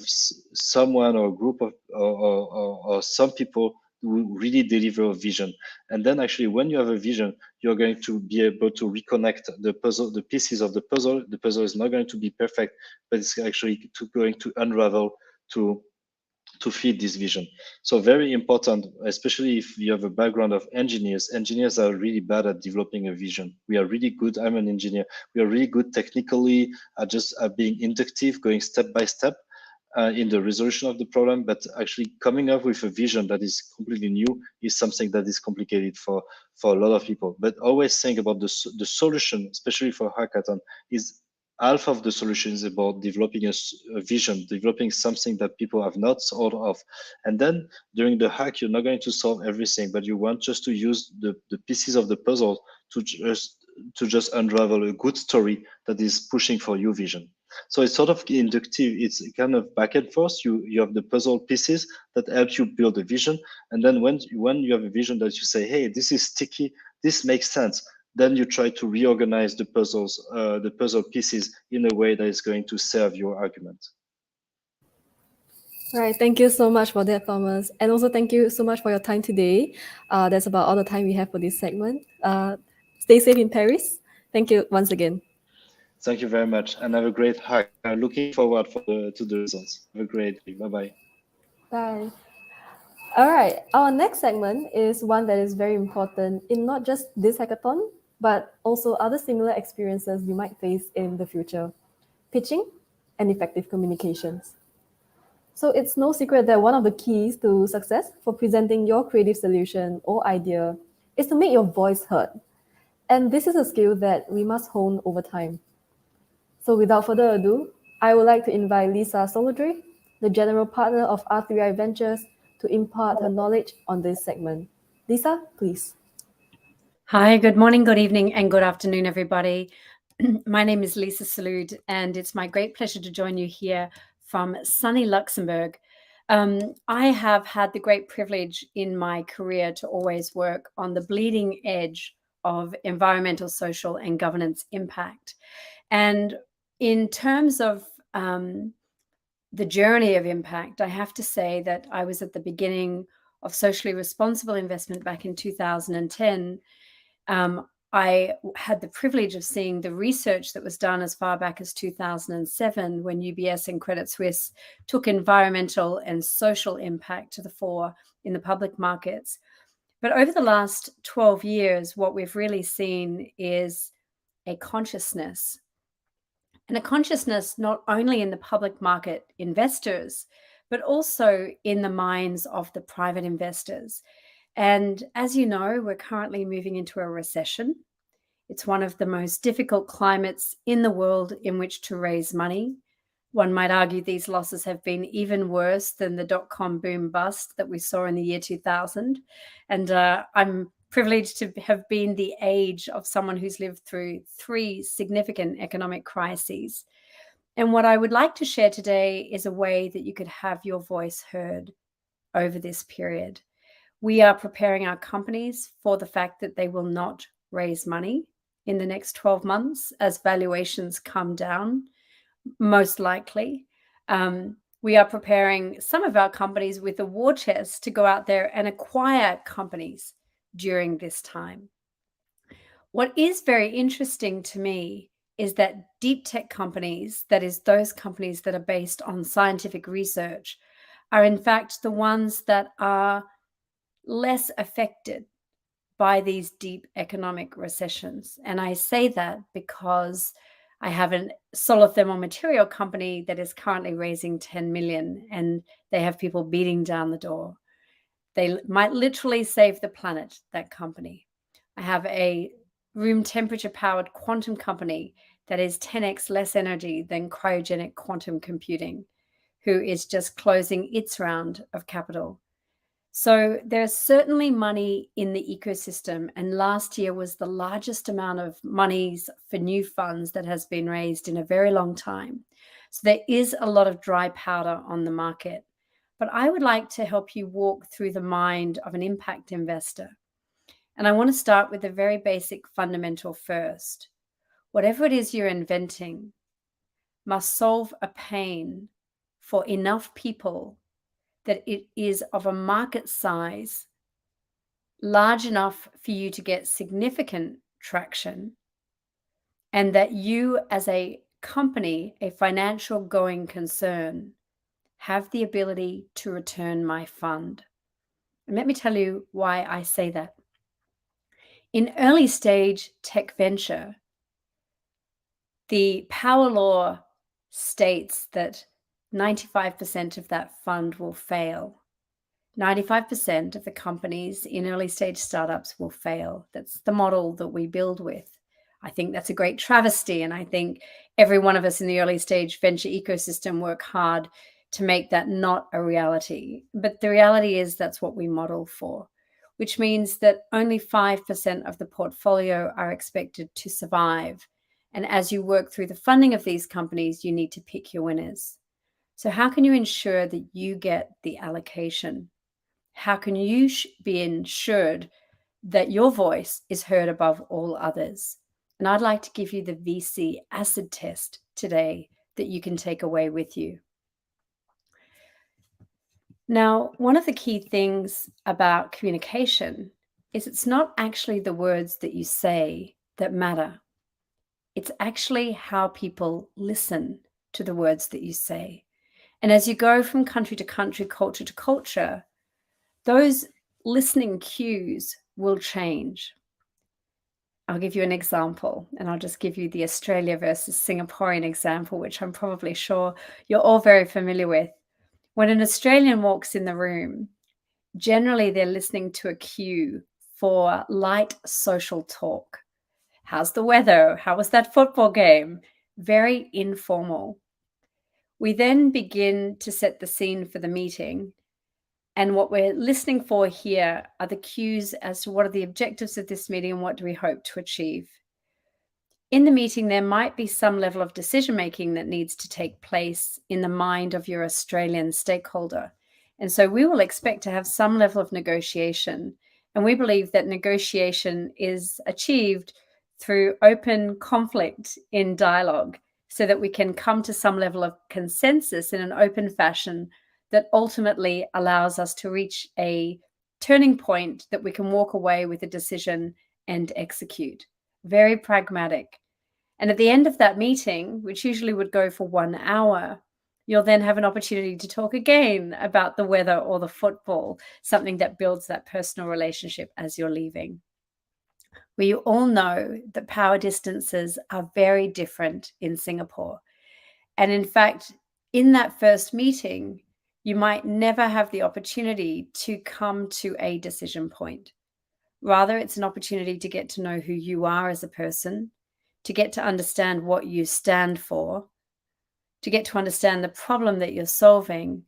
someone or a group of or some people who really deliver a vision. And then actually when you have a vision, you're going to be able to reconnect the puzzle, the pieces of the puzzle. The puzzle is not going to be perfect, but it's actually going to unravel to feed this vision. So very important, especially if you have a background of engineers. Engineers are really bad at developing a vision. We are really good. I'm an engineer. We are really good technically at just being inductive, going step by step in the resolution of the problem. But actually coming up with a vision that is completely new is something that is complicated for a lot of people. But always think about the solution, especially for hackathon, is half of the solution is about developing a vision, developing something that people have not thought of. And then during the hack, you're not going to solve everything, but you want just to use the pieces of the puzzle to just unravel a good story that is pushing for your vision. So it's sort of inductive. It's kind of back and forth. You have the puzzle pieces that help you build a vision. And then when you have a vision that you say, hey, this is sticky, this makes sense, then you try to reorganize the puzzle pieces in a way that is going to serve your argument. Right. Thank you so much for that, Thomas. And also thank you so much for your time today. That's about all the time we have for this segment. Stay safe in Paris. Thank you once again. Thank you very much, and have a great hack. I'm looking forward to the results. Have a great day. Bye-bye. Bye. All right. Our next segment is one that is very important in not just this hackathon, but also other similar experiences you might face in the future: pitching and effective communications. So it's no secret that one of the keys to success for presenting your creative solution or idea is to make your voice heard. And this is a skill that we must hone over time. So without further ado, I would like to invite Lisa Solodry, the general partner of R3I Ventures, to impart her knowledge on this segment. Lisa, please. Hi, good morning, good evening, and good afternoon, everybody. My name is Lisa Salud, and it's my great pleasure to join you here from sunny Luxembourg. I have had the great privilege in my career to always work on the bleeding edge of environmental, social, and governance impact. And in terms of the journey of impact, I have to say that I was at the beginning of socially responsible investment back in 2010. I had the privilege of seeing the research that was done as far back as 2007 when UBS and Credit Suisse took environmental and social impact to the fore in the public markets. But over the last 12 years, what we've really seen is a consciousness. And a consciousness not only in the public market investors, but also in the minds of the private investors. And as you know, we're currently moving into a recession. It's one of the most difficult climates in the world in which to raise money. One might argue these losses have been even worse than the dot-com boom bust that we saw in the year 2000. And I'm privileged to have been the age of someone who's lived through 3 significant economic crises. And what I would like to share today is a way that you could have your voice heard over this period. We are preparing our companies for the fact that they will not raise money in the next 12 months as valuations come down, most likely. We are preparing some of our companies with a war chest to go out there and acquire companies during this time. What is very interesting to me is that deep tech companies, that is those companies that are based on scientific research, are in fact the ones that are less affected by these deep economic recessions. And I say that because I have a solar thermal material company that is currently raising 10 million and they have people beating down the door. They might literally save the planet, that company. I have a room temperature powered quantum company that is 10x less energy than cryogenic quantum computing. who is just closing its round of capital. So there's certainly money in the ecosystem, and last year was the largest amount of monies for new funds that has been raised in a very long time. So there is a lot of dry powder on the market. But I would like to help you walk through the mind of an impact investor. And I want to start with a very basic fundamental first. Whatever it is you're inventing must solve a pain for enough people that it is of a market size large enough for you to get significant traction, and that you as a company, a financial going concern, have the ability to return my fund. And let me tell you why I say that. In early stage tech venture, the power law states that 95% of that fund will fail. 95% of the companies in early stage startups will fail. That's the model that we build with. I think that's a great travesty. And I think every one of us in the early stage venture ecosystem work hard to make that not a reality. But the reality is that's what we model for, which means that only 5% of the portfolio are expected to survive. And as you work through the funding of these companies, you need to pick your winners. So how can you ensure that you get the allocation? How can you be ensured that your voice is heard above all others? And I'd like to give you the VC acid test today that you can take away with you. Now, one of the key things about communication is it's not actually the words that you say that matter. It's actually how people listen to the words that you say. And as you go from country to country, culture to culture, those listening cues will change. I'll give you an example, and I'll just give you the Australia versus Singaporean example, which I'm probably sure you're all very familiar with. When an Australian walks in the room, generally they're listening to a cue for light social talk. How's the weather? How was that football game? Very informal. We then begin to set the scene for the meeting. And what we're listening for here are the cues as to what are the objectives of this meeting and what do we hope to achieve. In the meeting, there might be some level of decision-making that needs to take place in the mind of your Australian stakeholder. And so we will expect to have some level of negotiation. And we believe that negotiation is achieved through open conflict in dialogue so that we can come to some level of consensus in an open fashion that ultimately allows us to reach a turning point that we can walk away with a decision and execute. Very pragmatic. And at the end of that meeting, which usually would go for 1 hour, you'll then have an opportunity to talk again about the weather or the football, something that builds that personal relationship as you're leaving. We all know that power distances are very different in Singapore. And in fact, in that first meeting, you might never have the opportunity to come to a decision point. Rather, it's an opportunity to get to know who you are as a person, to get to understand what you stand for, to get to understand the problem that you're solving.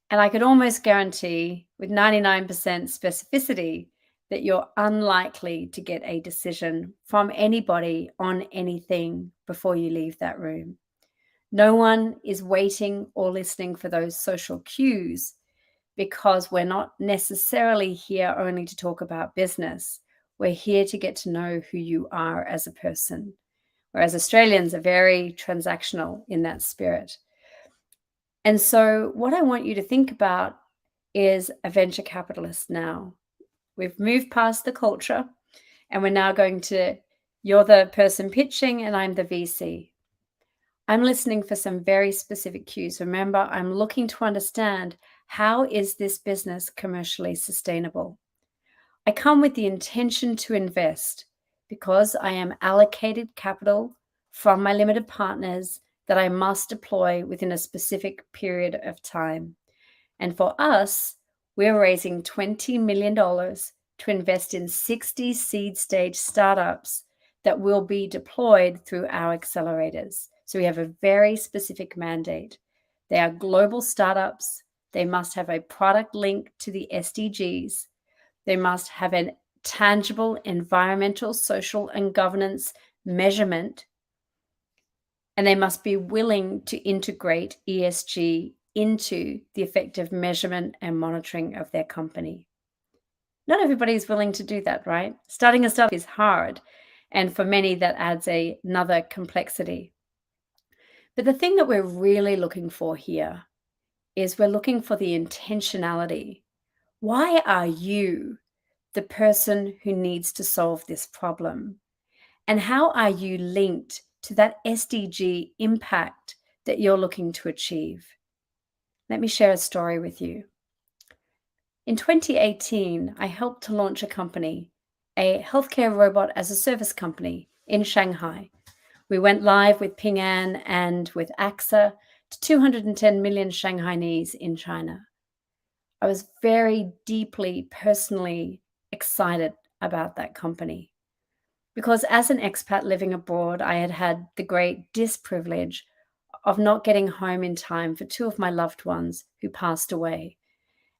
And I could almost guarantee with 99% specificity that you're unlikely to get a decision from anybody on anything before you leave that room. No one is waiting or listening for those social cues because we're not necessarily here only to talk about business. We're here to get to know who you are as a person. Whereas Australians are very transactional in that spirit. And so what I want you to think about is a venture capitalist now. We've moved past the culture and we're now going to, you're the person pitching and I'm the VC. I'm listening for some very specific cues. Remember, I'm looking to understand how is this business commercially sustainable? I come with the intention to invest because I am allocated capital from my limited partners that I must deploy within a specific period of time. And for us, we're raising $20 million to invest in 60 seed stage startups that will be deployed through our accelerators. So we have a very specific mandate. They are global startups. They must have a product link to the SDGs. They must have a tangible environmental, social, and governance measurement. And they must be willing to integrate ESG into the effective measurement and monitoring of their company. Not everybody is willing to do that, right? Starting a startup is hard. And for many, that adds another complexity. But the thing that we're really looking for here is we're looking for the intentionality. Why are you the person who needs to solve this problem? And how are you linked to that SDG impact that you're looking to achieve? Let me share a story with you. In 2018, I helped to launch a company, a healthcare robot as a service company in Shanghai. We went live with Ping An and with AXA to 210 million Shanghainese in China. I was very deeply, personally excited about that company because as an expat living abroad, I had had the great disprivilege of not getting home in time for two of my loved ones who passed away.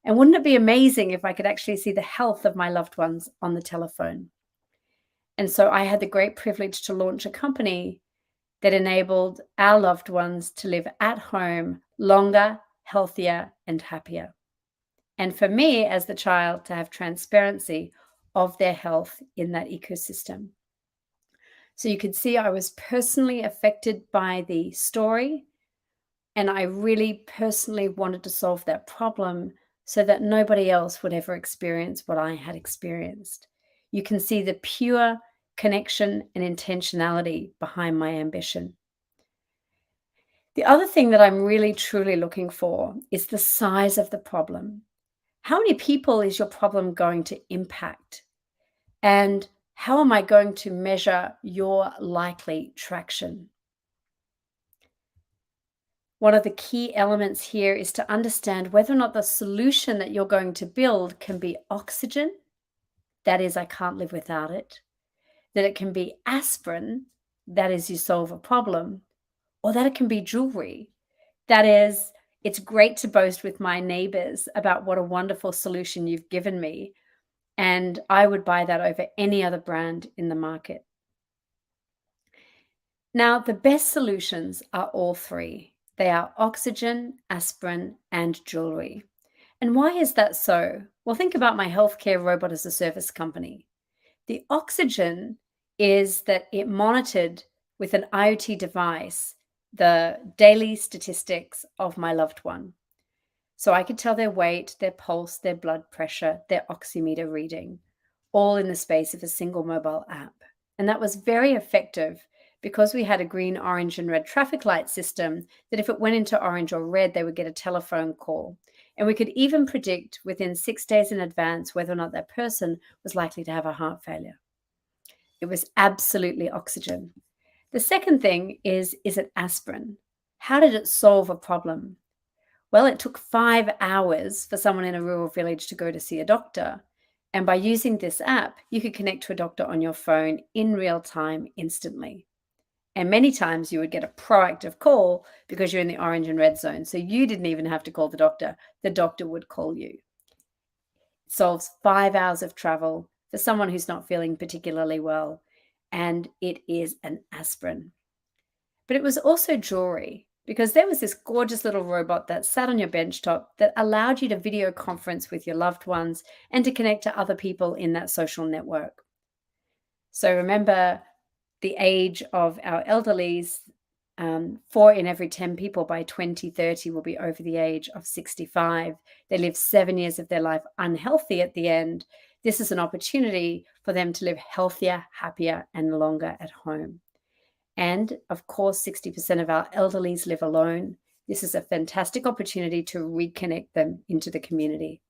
And wouldn't it be amazing if I could actually see the health of my loved ones on the telephone? And so I had the great privilege to launch a company that enabled our loved ones to live at home longer, healthier, and happier. And for me, as the child, to have transparency of their health in that ecosystem. So you could see I was personally affected by the story, and I really personally wanted to solve that problem so that nobody else would ever experience what I had experienced. You can see the pure connection and intentionality behind my ambition. The other thing that I'm really truly looking for is the size of the problem. How many people is your problem going to impact? And how am I going to measure your likely traction? One of the key elements here is to understand whether or not the solution that you're going to build can be oxygen, that is, I can't live without it, that it can be aspirin, that is, you solve a problem, or that it can be jewelry, that is, it's great to boast with my neighbors about what a wonderful solution you've given me, and I would buy that over any other brand in the market. Now, the best solutions are all three. They are oxygen, aspirin, and jewelry. And why is that so? Well, think about my healthcare robot as a service company. The oxygen is that it monitored with an IoT device the daily statistics of my loved one. So I could tell their weight, their pulse, their blood pressure, their oximeter reading, all in the space of a single mobile app. And that was very effective because we had a green, orange, and red traffic light system that if it went into orange or red, they would get a telephone call. And we could even predict within 6 days in advance whether or not that person was likely to have a heart failure. It was absolutely oxygen. The second thing is it aspirin? How did it solve a problem? Well, it took 5 hours for someone in a rural village to go to see a doctor. And by using this app, you could connect to a doctor on your phone in real time instantly. And many times you would get a proactive call because you're in the orange and red zone. So you didn't even have to call the doctor would call you. It solves 5 hours of travel for someone who's not feeling particularly well. And it is an aspirin. But it was also jewelry because there was this gorgeous little robot that sat on your benchtop that allowed you to video conference with your loved ones and to connect to other people in that social network. So remember, the age of our elderlies, 4 in every 10 people by 2030 will be over the age of 65. They live 7 years of their life unhealthy at the end. This is an opportunity for them to live healthier, happier, and longer at home. And of course, 60% of our elderlies live alone. This is a fantastic opportunity to reconnect them into the community.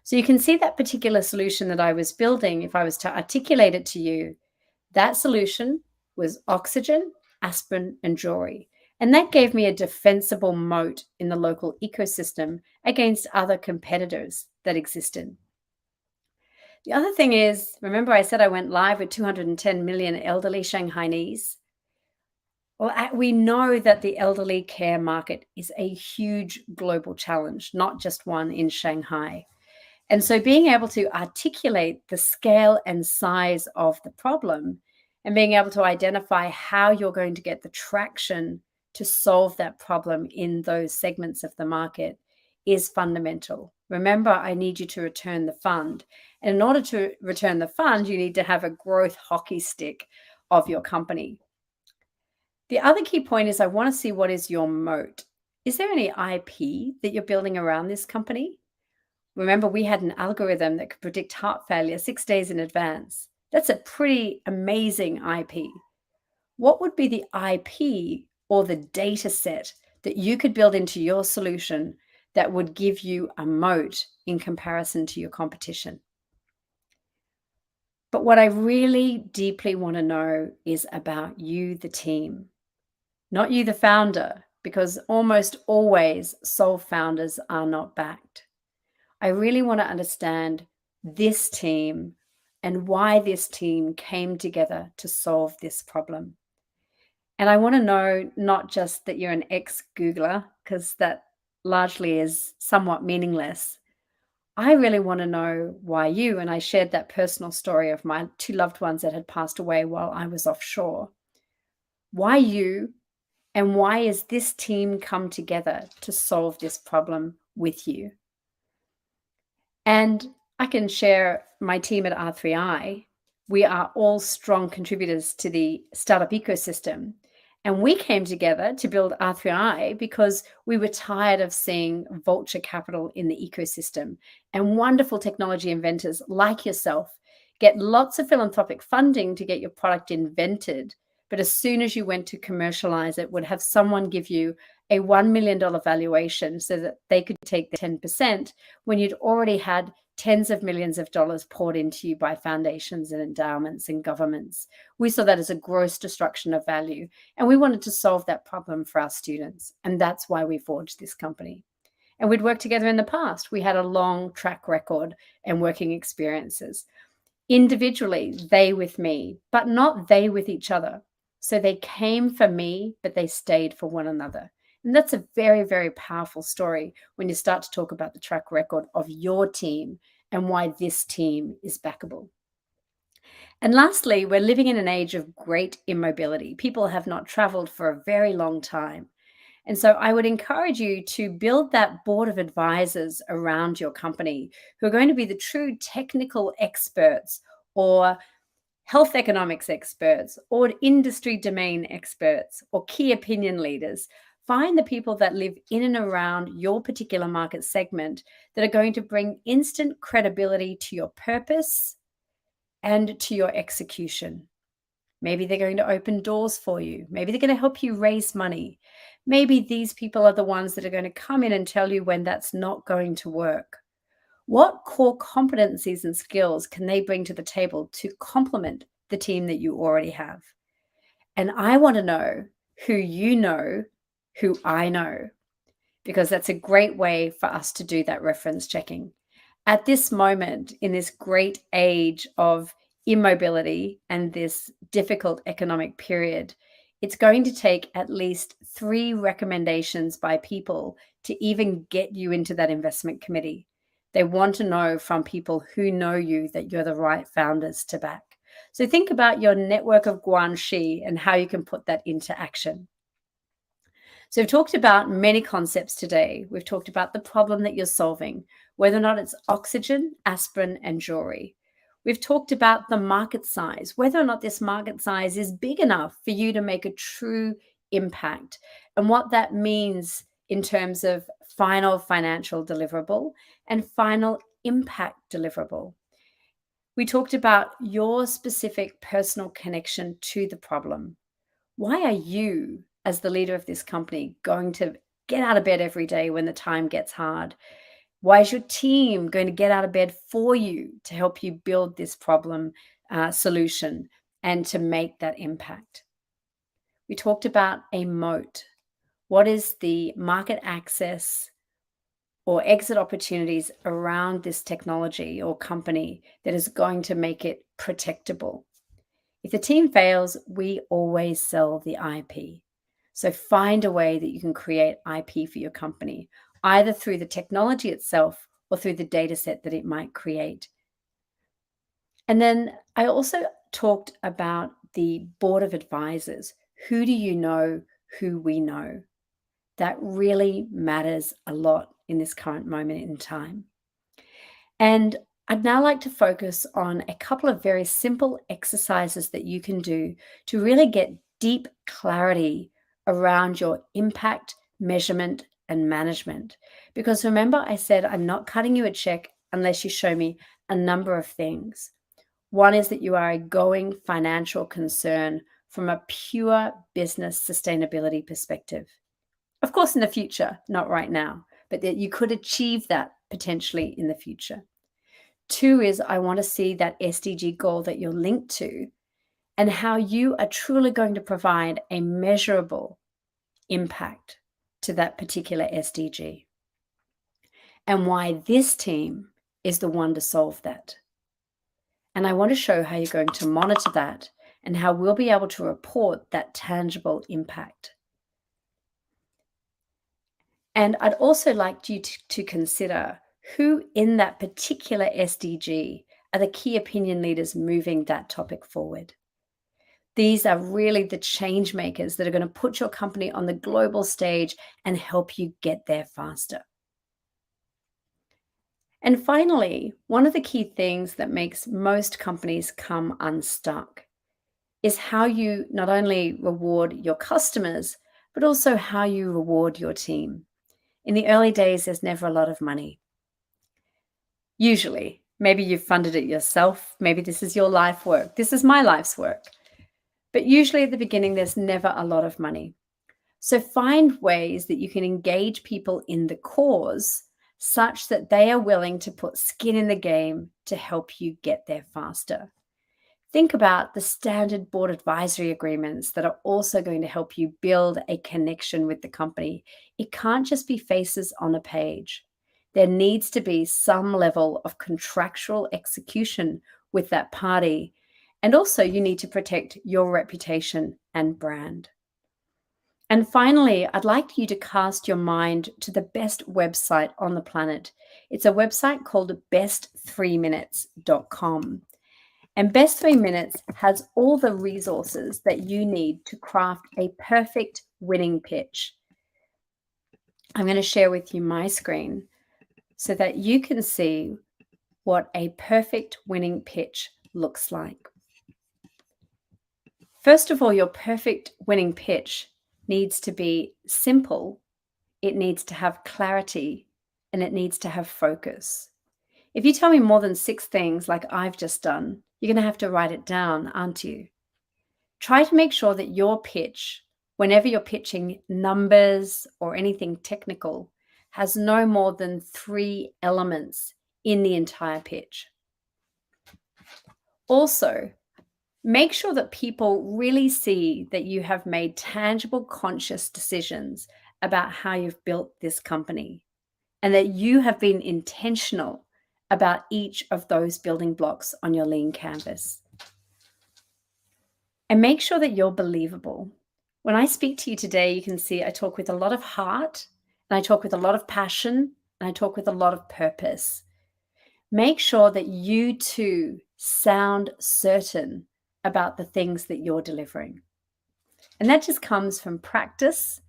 So you can see that particular solution that I was building, if I was to articulate it to you, that solution was oxygen, aspirin, and jewelry. And that gave me a defensible moat in the local ecosystem against other competitors that existed. The other thing is, remember I said I went live with 210 million elderly Shanghainese? Well, we know that the elderly care market is a huge global challenge, not just one in Shanghai. And so being able to articulate the scale and size of the problem and being able to identify how you're going to get the traction to solve that problem in those segments of the market is fundamental. Remember, I need you to return the fund. And in order to return the fund, you need to have a growth hockey stick of your company. The other key point is I want to see what is your moat. Is there any IP that you're building around this company? Remember, we had an algorithm that could predict heart failure 6 days in advance. That's a pretty amazing IP. What would be the IP or the data set that you could build into your solution that would give you a moat in comparison to your competition? But what I really deeply want to know is about you, the team, not you, the founder, because almost always sole founders are not backed. I really want to understand this team and why this team came together to solve this problem. And I want to know not just that you're an ex-Googler, because that largely is somewhat meaningless. I really want to know why you, and I shared that personal story of my 2 loved ones that had passed away while I was offshore. Why you, and why is this team come together to solve this problem with you? And I can share my team at R3I. We are all strong contributors to the startup ecosystem. And we came together to build R3I because we were tired of seeing vulture capital in the ecosystem. And wonderful technology inventors like yourself get lots of philanthropic funding to get your product invented. But as soon as you went to commercialize it, would have someone give you a $1 million valuation so that they could take the 10% when you'd already had tens of millions of dollars poured into you by foundations and endowments and governments. We saw that as a gross destruction of value, and we wanted to solve that problem for our students. And that's why we forged this company. And we'd worked together in the past. We had a long track record and working experiences. Individually, they with me, but not they with each other. So they came for me, but they stayed for one another. And that's a very, very powerful story when you start to talk about the track record of your team and why this team is backable. And lastly, we're living in an age of great immobility. People have not traveled for a very long time. And so I would encourage you to build that board of advisors around your company who are going to be the true technical experts or health economics experts or industry domain experts or key opinion leaders. Find the people that live in and around your particular market segment that are going to bring instant credibility to your purpose and to your execution. Maybe they're going to open doors for you. Maybe they're going to help you raise money. Maybe these people are the ones that are going to come in and tell you when that's not going to work. What core competencies and skills can they bring to the table to complement the team that you already have? And I want to know who you know, who I know, because that's a great way for us to do that reference checking. At this moment, in this great age of immobility and this difficult economic period, it's going to take at least 3 recommendations by people to even get you into that investment committee. They want to know from people who know you that you're the right founders to back. So think about your network of guanxi and how you can put that into action. So we've talked about many concepts today. We've talked about the problem that you're solving, whether or not it's oxygen, aspirin, and jewelry. We've talked about the market size, whether or not this market size is big enough for you to make a true impact, and what that means in terms of final financial deliverable and final impact deliverable. We talked about your specific personal connection to the problem. Why are you, as the leader of this company, going to get out of bed every day when the time gets hard? Why is your team going to get out of bed for you to help you build this problem solution and to make that impact? We talked about a moat. What is the market access or exit opportunities around this technology or company that is going to make it protectable? If the team fails, we always sell the IP. So find a way that you can create IP for your company, either through the technology itself or through the data set that it might create. And then I also talked about the board of advisors. Who do you know who we know? That really matters a lot in this current moment in time. And I'd now like to focus on a couple of very simple exercises that you can do to really get deep clarity around your impact, measurement, and management. Because remember, I said I'm not cutting you a check unless you show me a number of things. One is that you are a going financial concern from a pure business sustainability perspective. Of course, in the future, not right now, but that you could achieve that potentially in the future. 2 is I want to see that SDG goal that you're linked to and how you are truly going to provide a measurable impact to that particular SDG and why this team is the one to solve that. And I want to show how you're going to monitor that and how we'll be able to report that tangible impact. And I'd also like you to consider who in that particular SDG are the key opinion leaders moving that topic forward. These are really the change makers that are going to put your company on the global stage and help you get there faster. And finally, one of the key things that makes most companies come unstuck is how you not only reward your customers, but also how you reward your team. In the early days, there's never a lot of money. Usually, maybe you've funded it yourself. Maybe this is your life work. This is my life's work. But usually at the beginning, there's never a lot of money. So find ways that you can engage people in the cause such that they are willing to put skin in the game to help you get there faster. Think about the standard board advisory agreements that are also going to help you build a connection with the company. It can't just be faces on a page. There needs to be some level of contractual execution with that party. And also you need to protect your reputation and brand. And finally, I'd like you to cast your mind to the best website on the planet. It's a website called best3minutes.com. And Best 3 Minutes has all the resources that you need to craft a perfect winning pitch. I'm going to share with you my screen so that you can see what a perfect winning pitch looks like. First of all, your perfect winning pitch needs to be simple, it needs to have clarity, and it needs to have focus. If you tell me more than 6 things like I've just done, you're going to have to write it down, aren't you? Try to make sure that your pitch, whenever you're pitching numbers or anything technical, has no more than 3 elements in the entire pitch. Also, make sure that people really see that you have made tangible, conscious decisions about how you've built this company and that you have been intentional about each of those building blocks on your lean canvas. And make sure that you're believable. When I speak to you today, you can see I talk with a lot of heart, and I talk with a lot of passion, and I talk with a lot of purpose. Make sure that you too sound certain about the things that you're delivering. And that just comes from practice,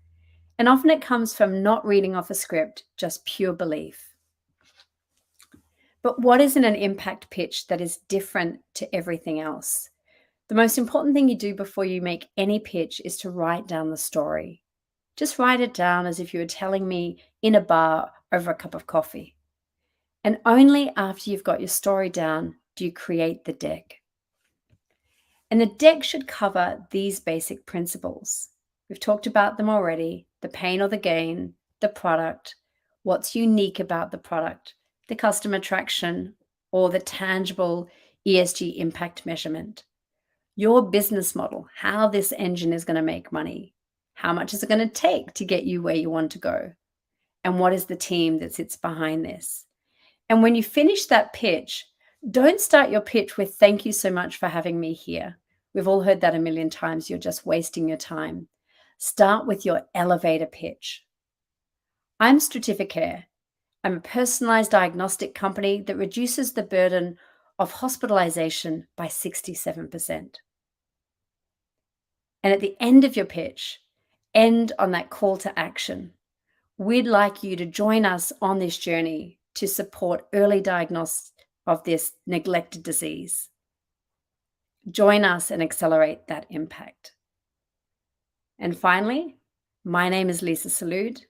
and often it comes from not reading off a script, just pure belief. But what is in an impact pitch that is different to everything else? The most important thing you do before you make any pitch is to write down the story. Just write it down as if you were telling me in a bar over a cup of coffee. And only after you've got your story down do you create the deck. And the deck should cover these basic principles. We've talked about them already: the pain or the gain, the product, what's unique about the product, the customer traction, or the tangible ESG impact measurement. Your business model, how this engine is going to make money, how much is it going to take to get you where you want to go, and what is the team that sits behind this. And when you finish that pitch, don't start your pitch with "thank you so much for having me here." We've all heard that a million times. You're just wasting your time. start with your elevator pitch. I'm Stratificare. I'm a personalized diagnostic company that reduces the burden of hospitalization by 67%. And at the end of your pitch, end on that call to action. We'd like you to join us on this journey to support early diagnosis of this neglected disease. Join us and accelerate that impact. And finally, my name is Lisa Salud.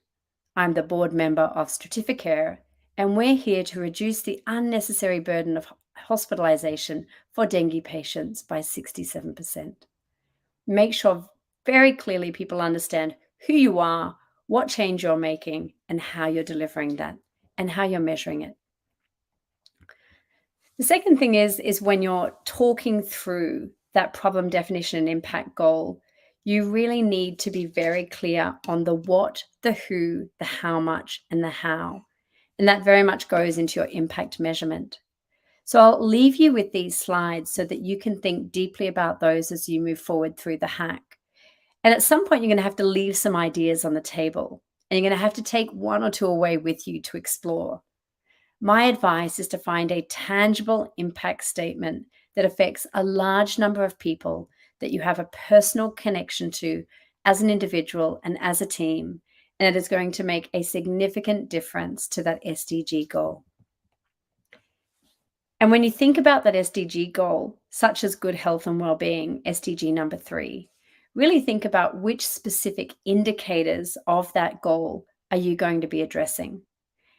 I'm the board member of Stratificare, and we're here to reduce the unnecessary burden of hospitalization for dengue patients by 67%. Make sure very clearly people understand who you are, what change you're making, and how you're delivering that, and how you're measuring it. The second thing is when you're talking through that problem definition and impact goal, you really need to be very clear on the what, the who, the how much, and the how. And that very much goes into your impact measurement. So I'll leave you with these slides so that you can think deeply about those as you move forward through the hack. And at some point, you're going to have to leave some ideas on the table, and you're going to have to take one or two away with you to explore. My advice is to find a tangible impact statement that affects a large number of people that you have a personal connection to as an individual and as a team, and it is going to make a significant difference to that SDG goal. And when you think about that SDG goal, such as good health and well-being, SDG number 3, really think about which specific indicators of that goal are you going to be addressing.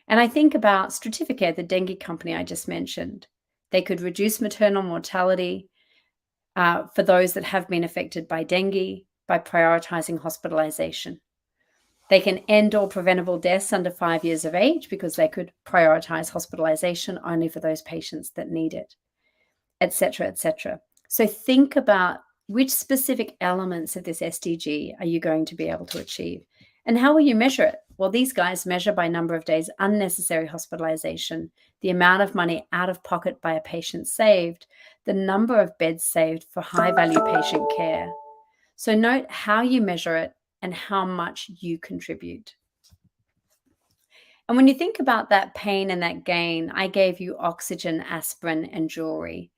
And I think about Stratificare, the dengue company I just mentioned. They could reduce maternal mortality for those that have been affected by dengue by prioritizing hospitalization. They can end all preventable deaths under 5 years of age because they could prioritize hospitalization only for those patients that need it, et cetera, et cetera. So think about which specific elements of this SDG are you going to be able to achieve? And how will you measure it? Well, these guys measure by number of days unnecessary hospitalization, the amount of money out of pocket by a patient saved, the number of beds saved for high-value patient care. So note how you measure it and how much you contribute. And when you think about that pain and that gain, I gave you oxygen, aspirin, and jewelry.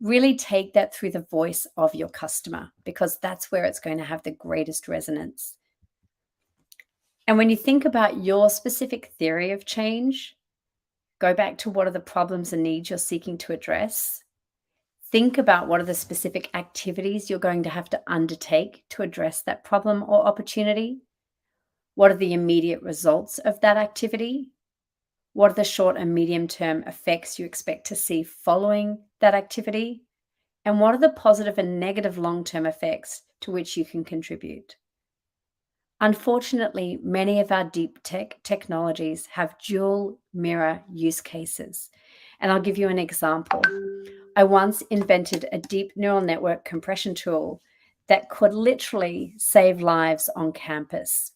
Really take that through the voice of your customer, because that's where it's going to have the greatest resonance. And when you think about your specific theory of change, go back to what are the problems and needs you're seeking to address. Think about what are the specific activities you're going to have to undertake to address that problem or opportunity. What are the immediate results of that activity? What are the short and medium-term effects you expect to see following that activity? And what are the positive and negative long-term effects to which you can contribute? Unfortunately, many of our deep tech technologies have dual mirror use cases. And I'll give you an example. I once invented a deep neural network compression tool that could literally save lives on campus.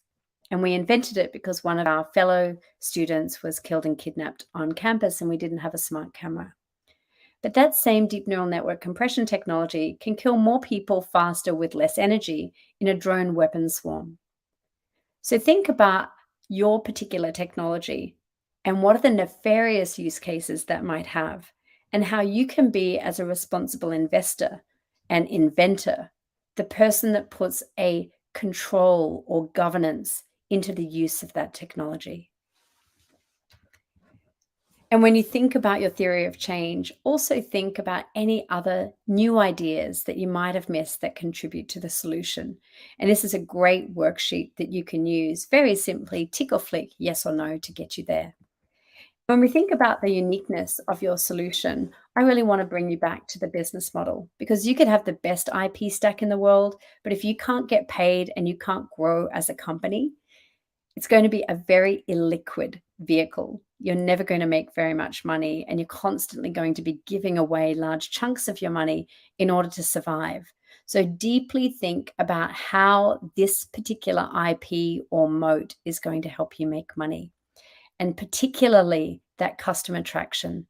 And we invented it because one of our fellow students was killed and kidnapped on campus, and we didn't have a smart camera. But that same deep neural network compression technology can kill more people faster with less energy in a drone weapon swarm. So think about your particular technology and what are the nefarious use cases that might have, and how you can be, as a responsible investor and inventor, the person that puts a control or governance into the use of that technology. And when you think about your theory of change, also think about any other new ideas that you might have missed that contribute to the solution. And this is a great worksheet that you can use very simply, tick or flick, yes or no, to get you there. When we think about the uniqueness of your solution, I really want to bring you back to the business model, because you could have the best IP stack in the world, but if you can't get paid and you can't grow as a company, it's going to be a very illiquid vehicle. You're never going to make very much money, and you're constantly going to be giving away large chunks of your money in order to survive. So deeply think about how this particular IP or moat is going to help you make money, and particularly that customer traction.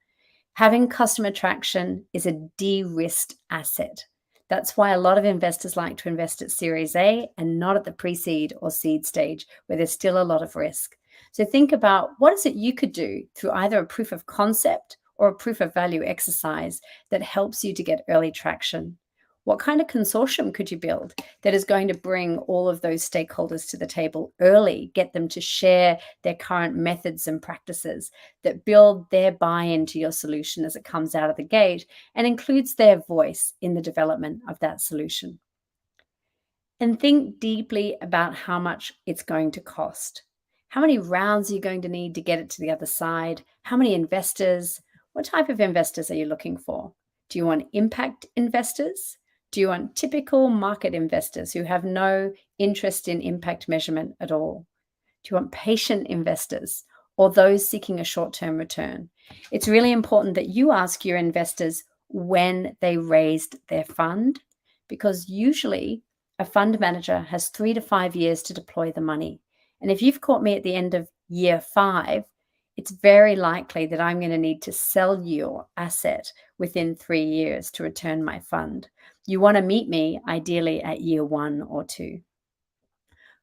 Having customer traction is a de-risked asset That's why a lot of investors like to invest at Series A and not at the pre-seed or seed stage, where there's still a lot of risk. So think about what is it you could do through either a proof of concept or a proof of value exercise that helps you to get early traction. What kind of consortium could you build that is going to bring all of those stakeholders to the table early, get them to share their current methods and practices, that build their buy-in to your solution as it comes out of the gate and includes their voice in the development of that solution? And think deeply about how much it's going to cost. How many rounds are you going to need to get it to the other side? How many investors? What type of investors are you looking for? Do you want impact investors? Do you want typical market investors who have no interest in impact measurement at all? Do you want patient investors or those seeking a short-term return? It's really important that you ask your investors when they raised their fund, because usually a fund manager has 3 to 5 years to deploy the money. And if you've caught me at the end of year 5, it's very likely that I'm going to need to sell your asset within 3 years to return my fund. You want to meet me ideally at year 1 or 2.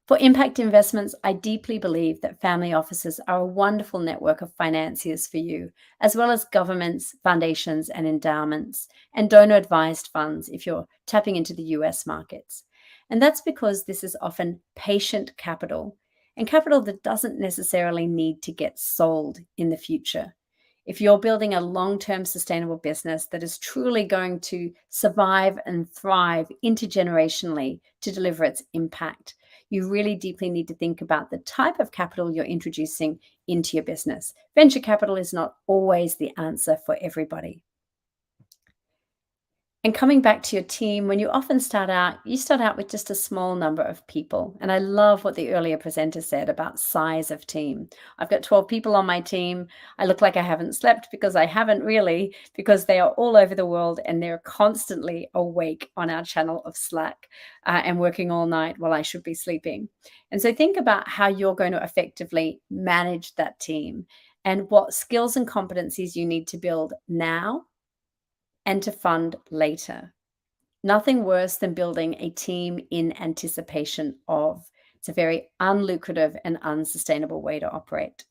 For impact investments, I deeply believe that family offices are a wonderful network of financiers for you, as well as governments, foundations, and endowments, and donor-advised funds if you're tapping into the US markets. And that's because this is often patient capital, and capital that doesn't necessarily need to get sold in the future. If you're building a long-term sustainable business that is truly going to survive and thrive intergenerationally to deliver its impact, you really deeply need to think about the type of capital you're introducing into your business. Venture capital is not always the answer for everybody. And coming back to your team, when you often start out, you start out with just a small number of people. And I love what the earlier presenter said about size of team. I've got 12 people on my team. I look like I haven't slept because I haven't really, because they are all over the world and they're constantly awake on our channel of Slack and working all night while I should be sleeping. And so think about how you're going to effectively manage that team and what skills and competencies you need to build now and to fund later. Nothing worse than building a team in anticipation of. It's a very unlucrative and unsustainable way to operate.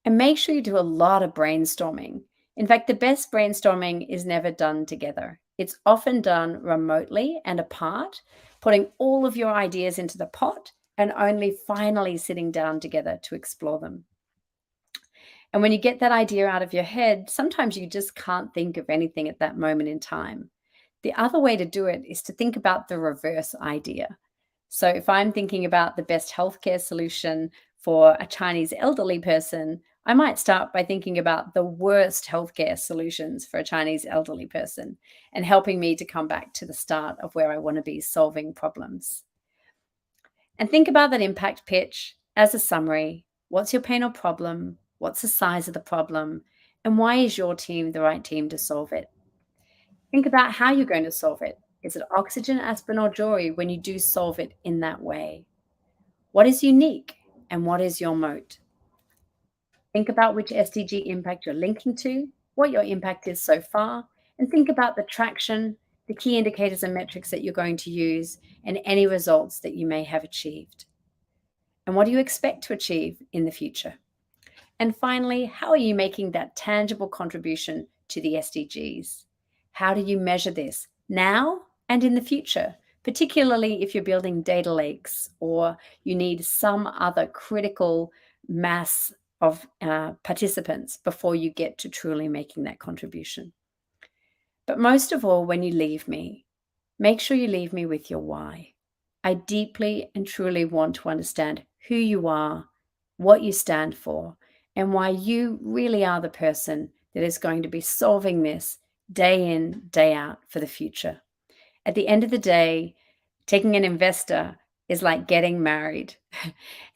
And make sure you do a lot of brainstorming. In fact, the best brainstorming is never done together. It's often done remotely and apart, putting all of your ideas into the pot and only finally sitting down together to explore them. And when you get that idea out of your head, sometimes you just can't think of anything at that moment in time. The other way to do it is to think about the reverse idea. So if I'm thinking about the best healthcare solution for a Chinese elderly person, I might start by thinking about the worst healthcare solutions for a Chinese elderly person and helping me to come back to the start of where I want to be solving problems. And think about that impact pitch as a summary. What's your pain or problem? What's the size of the problem? And why is your team the right team to solve it? Think about how you're going to solve it. Is it oxygen, aspirin, or joy when you do solve it in that way? What is unique and what is your moat? Think about which SDG impact you're linking to, what your impact is so far, and think about the traction, the key indicators and metrics that you're going to use, and any results that you may have achieved. And what do you expect to achieve in the future? And finally, how are you making that tangible contribution to the SDGs? How do you measure this now and in the future, particularly if you're building data lakes or you need some other critical mass of participants before you get to truly making that contribution? But most of all, when you leave me, make sure you leave me with your why. I deeply and truly want to understand who you are, what you stand for, and why you really are the person that is going to be solving this day in, day out for the future. At the end of the day, taking an investor is like getting married.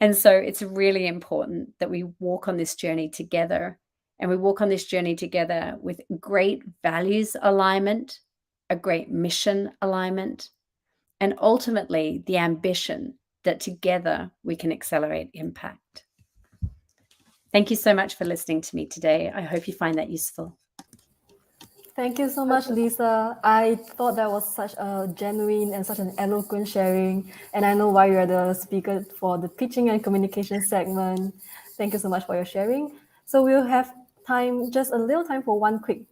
And so it's really important that we walk on this journey together, and we walk on this journey together with great values alignment, a great mission alignment, and ultimately the ambition that together we can accelerate impact. Thank you so much for listening to me today. I hope you find that useful. Thank you so much, Lisa. I thought that was such a genuine and such an eloquent sharing. And I know why you're the speaker for the pitching and communication segment. Thank you so much for your sharing. So we'll have time, just a little time for one quick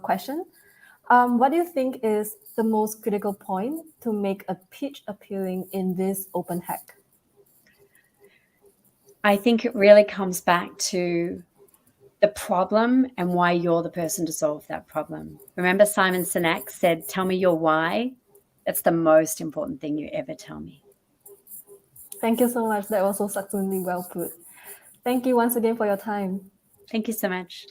question. What do you think is the most critical point to make a pitch appealing in this open hack? I think it really comes back to the problem and why you're the person to solve that problem. Remember, Simon Sinek said, "Tell me your why." That's the most important thing you ever tell me. Thank you so much. That was so succinctly well put. Thank you once again for your time. Thank you so much.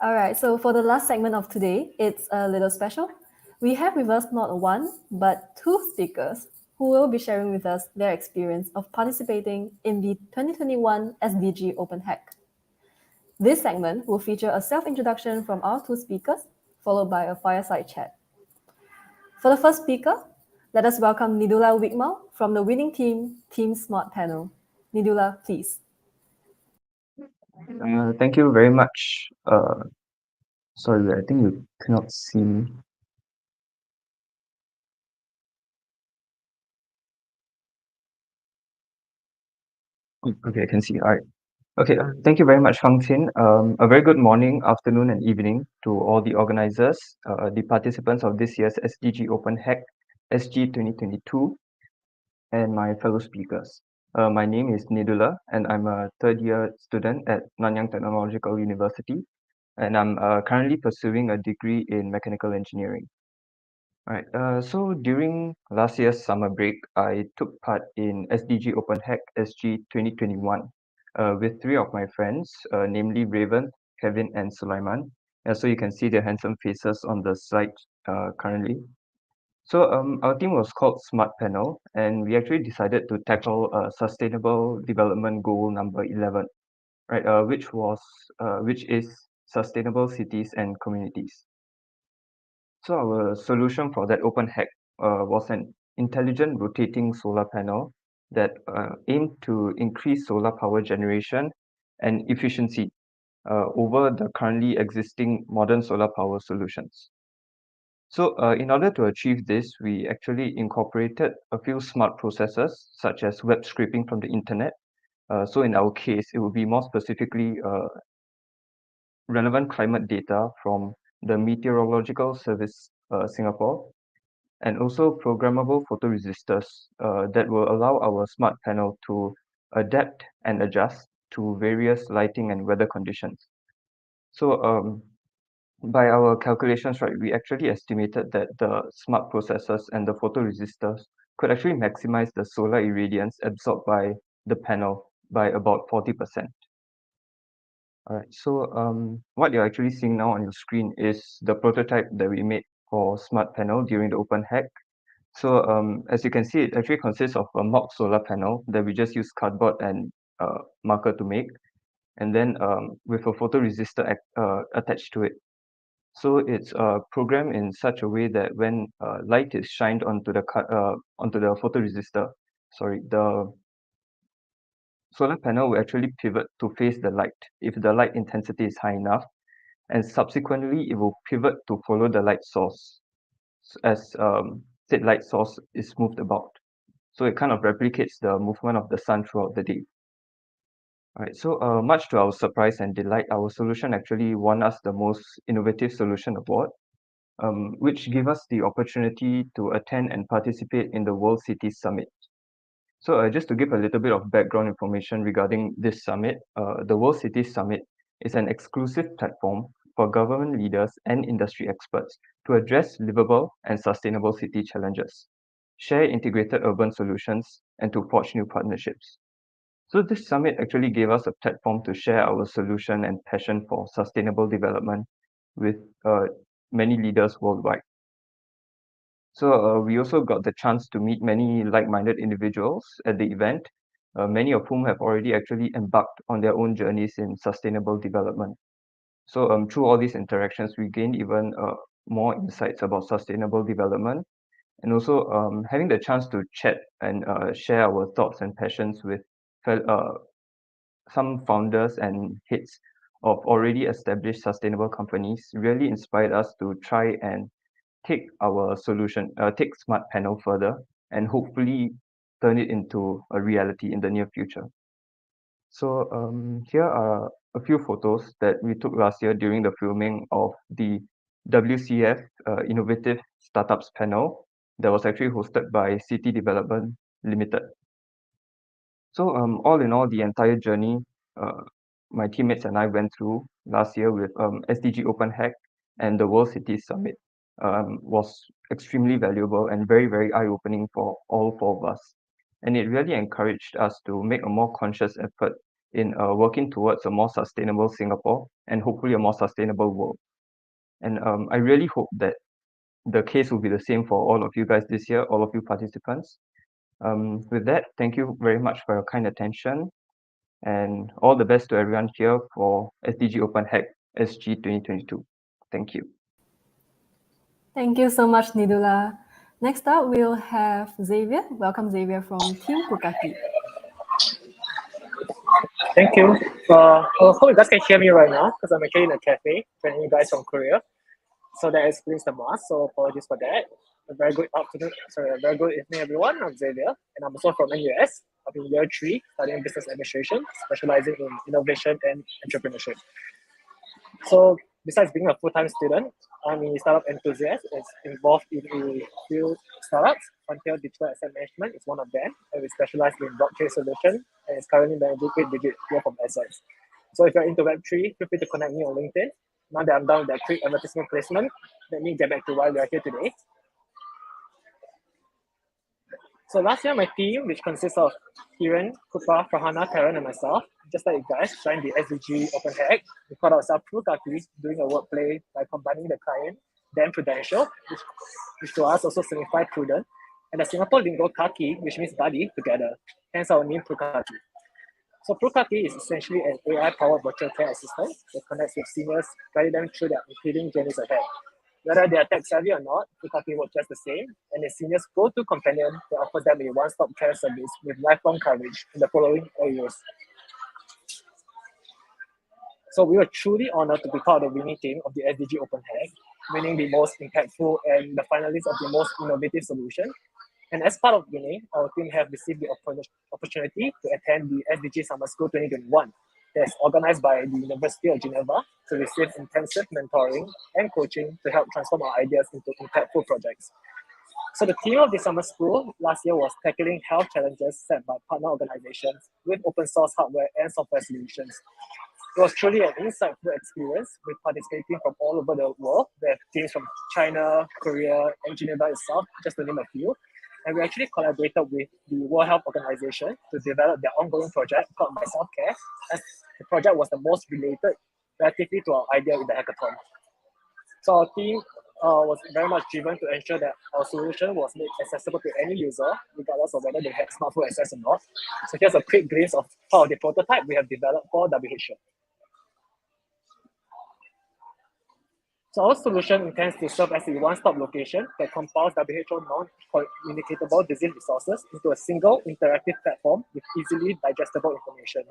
All right, so for the last segment of today, it's a little special. We have with us not one, but two speakers who will be sharing with us their experience of participating in the 2021 SDG Open Hack. This segment will feature a self-introduction from our two speakers, followed by a fireside chat. For the first speaker, let us welcome Nidula Wigmal from the winning team, Team Smart Panel. Nidula, please. Thank you very much. Sorry, I think you cannot see me. Okay, I can see. All right. Okay, thank you very much, Fang Xin. A very good morning, afternoon, and evening to all the organizers, the participants of this year's SDG Open Hack, SG 2022, and my fellow speakers. My name is Nidula, and I'm a third-year student at Nanyang Technological University, and I'm currently pursuing a degree in mechanical engineering. Right. So during last year's summer break, I took part in SDG Open Hack SG 2021 with three of my friends, namely Raven, Kevin, and Sulaiman. So you can see their handsome faces on the slide currently. So our team was called Smart Panel, and we actually decided to tackle Sustainable Development Goal number 11, right? Which is sustainable cities and communities. So our solution for that open hack was an intelligent rotating solar panel that aimed to increase solar power generation and efficiency over the currently existing modern solar power solutions. So in order to achieve this, we actually incorporated a few smart processes such as web scraping from the internet. So in our case, it would be more specifically relevant climate data from the Meteorological Service Singapore, and also programmable photoresistors that will allow our smart panel to adapt and adjust to various lighting and weather conditions. So by our calculations, right, we actually estimated that the smart processors and the photoresistors could actually maximize the solar irradiance absorbed by the panel by about 40%. All right, so what you're actually seeing now on your screen is the prototype that we made for Smart Panel during the open hack. So as you can see, it actually consists of a mock solar panel that we just use cardboard and marker to make, and then with a photoresistor attached to it. So it's programmed in such a way that when light is shined onto the photoresistor, the solar panel will actually pivot to face the light if the light intensity is high enough, and subsequently it will pivot to follow the light source as said light source is moved about. So it kind of replicates the movement of the sun throughout the day. All right, so much to our surprise and delight, our solution actually won us the most innovative solution award, which gave us the opportunity to attend and participate in the World Cities Summit. So just to give a little bit of background information regarding this summit, the World Cities Summit is an exclusive platform for government leaders and industry experts to address livable and sustainable city challenges, share integrated urban solutions, and to forge new partnerships. So this summit actually gave us a platform to share our solution and passion for sustainable development with many leaders worldwide. So we also got the chance to meet many like-minded individuals at the event, many of whom have already actually embarked on their own journeys in sustainable development. So through all these interactions, we gained even more insights about sustainable development, and also having the chance to chat and share our thoughts and passions with some founders and heads of already established sustainable companies really inspired us to try and take our solution, take Smart Panel further and hopefully turn it into a reality in the near future. So here are a few photos that we took last year during the filming of the WCF Innovative Startups panel that was actually hosted by City Development Limited. So all in all, the entire journey my teammates and I went through last year with SDG Open Hack and the World Cities Summit was extremely valuable and very, very eye-opening for all four of us. And it really encouraged us to make a more conscious effort in working towards a more sustainable Singapore and hopefully a more sustainable world. And I really hope that the case will be the same for all of you guys this year, all of you participants. With that, thank you very much for your kind attention and all the best to everyone here for SDG Open Hack SG 2022. Thank you. Thank you so much, Nidula. Next up, we'll have Xavier. Welcome, Xavier, from Team Pukaki. Thank you. I hope you guys can hear me right now because I'm actually in a cafe joining you guys from Korea. So that explains the mask. So apologies for that. A very good afternoon. Sorry, a very good evening, everyone. I'm Xavier, and I'm also from NUS. I'm in year 3, studying business administration, specializing in innovation and entrepreneurship. So besides being a full-time student, I'm a startup enthusiast. It's involved in a few startups. Frontier Digital Asset Management is one of them, and we specialize in blockchain solution, and it's currently managing 8-digit worth of assets. So if you're into Web3, feel free to connect me on LinkedIn. Now that I'm done with that quick advertisement placement, let me get back to why we are here today. So last year, my team, which consists of Kiran, Kupa, Farhana, Karen, and myself, just like you guys, joined the SDG Open Hack. We called ourselves Pukaki, doing a wordplay by combining the client, then prudential, which to us also signified prudent, and the Singapore lingo kaki, which means buddy, together. Hence our name Pukaki. So Pukaki is essentially an AI-powered virtual care assistant that connects with seniors, guiding them through their including journeys ahead. Whether they are tech savvy or not, Pukaki works just the same, and the seniors go-to companion that offers them a one-stop care service with lifelong coverage in the following areas. So we were truly honored to be part of the winning team of the SDG Open Hack, winning the most impactful and the finalists of the most innovative solution. And as part of winning, our team have received the opportunity to attend the SDG Summer School 2021 that's organized by the University of Geneva to receive intensive mentoring and coaching to help transform our ideas into impactful projects. So the theme of the summer school last year was tackling health challenges set by partner organizations with open source hardware and software solutions. It was truly an insightful experience with participating from all over the world. We have teams from China, Korea, and Geneva itself, just to name a few. And we actually collaborated with the World Health Organization to develop their ongoing project called My Self-Care, as the project was the most related relatively to our idea in the hackathon. So our team was very much driven to ensure that our solution was made accessible to any user, regardless of whether they had smartphone access or not. So here's a quick glimpse of part of the prototype we have developed for WHO. So our solution intends to serve as a one-stop location that compiles WHO non-communicable disease resources into a single interactive platform with easily digestible information.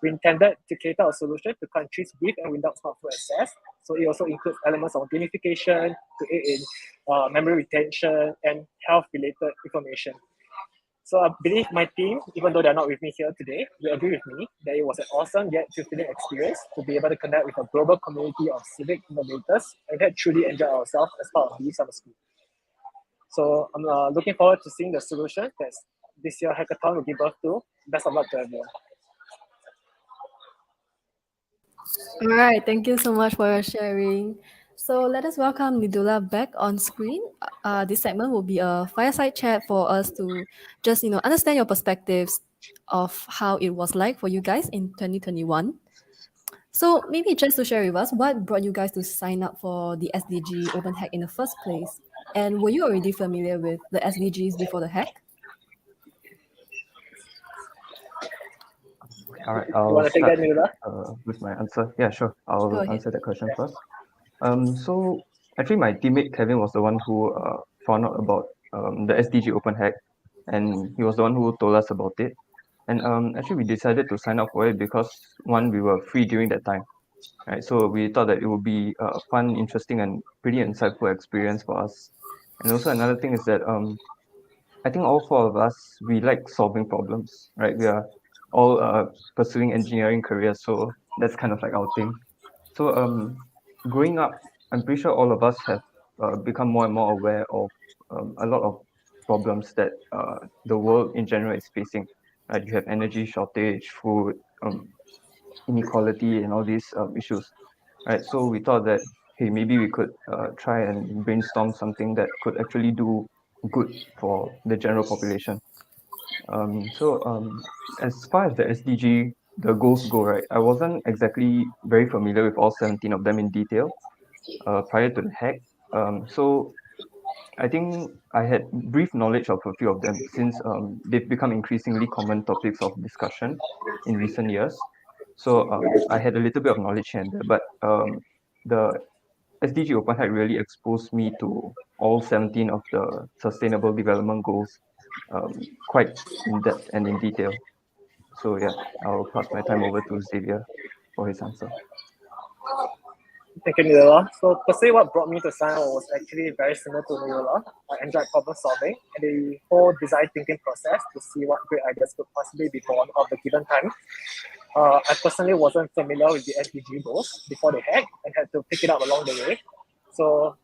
We intended to cater our solution to countries with and without smartphone access. So it also includes elements of gamification to aid in memory retention and health-related information. So I believe my team, even though they're not with me here today, will agree with me that it was an awesome yet fulfilling experience to be able to connect with a global community of civic innovators and had truly enjoyed ourselves as part of the summer school. So I'm looking forward to seeing the solution that this year hackathon will give birth to. Best of luck to everyone. All right, thank you so much for your sharing. So let us welcome Nidula back on screen. This segment will be a fireside chat for us to just understand your perspectives of how it was like for you guys in 2021. So maybe just to share with us, what brought you guys to sign up for the SDG Open Hack in the first place? And were you already familiar with the SDGs before the hack? All right, You I'll want to take that, start Nidula? with my answer. Yeah, sure. I'll Go ahead. answer that question first. So actually, my teammate Kevin was the one who found out about the SDG Open Hack, and he was the one who told us about it. And actually, we decided to sign up for it because one, we were free during that time. right? So we thought that it would be a fun, interesting, and pretty insightful experience for us. And also another thing is that I think all four of us, we like solving problems, right? We are all pursuing engineering careers, so that's kind of like our thing. So growing up, I'm pretty sure all of us have become more and more aware of a lot of problems that the world in general is facing. Right? You have energy shortage, food, inequality, and all these issues. Right? So we thought that, hey, maybe we could try and brainstorm something that could actually do good for the general population. As far as the SDG, the goals go, right, I wasn't exactly very familiar with all 17 of them in detail prior to the hack. So I think I had brief knowledge of a few of them since they've become increasingly common topics of discussion in recent years. So I had a little bit of knowledge here and there, but the SDG Open Hack really exposed me to all 17 of the Sustainable Development Goals quite in depth and in detail. So yeah, I'll pass my time over to Xavier for his answer. Thank you, Niola. So per se, what brought me to sign on was actually very similar to Niola. I enjoyed problem solving and the whole design thinking process to see what great ideas could possibly be born of the given time. I personally wasn't familiar with the SDG goals before the hack and had to pick it up along the way. So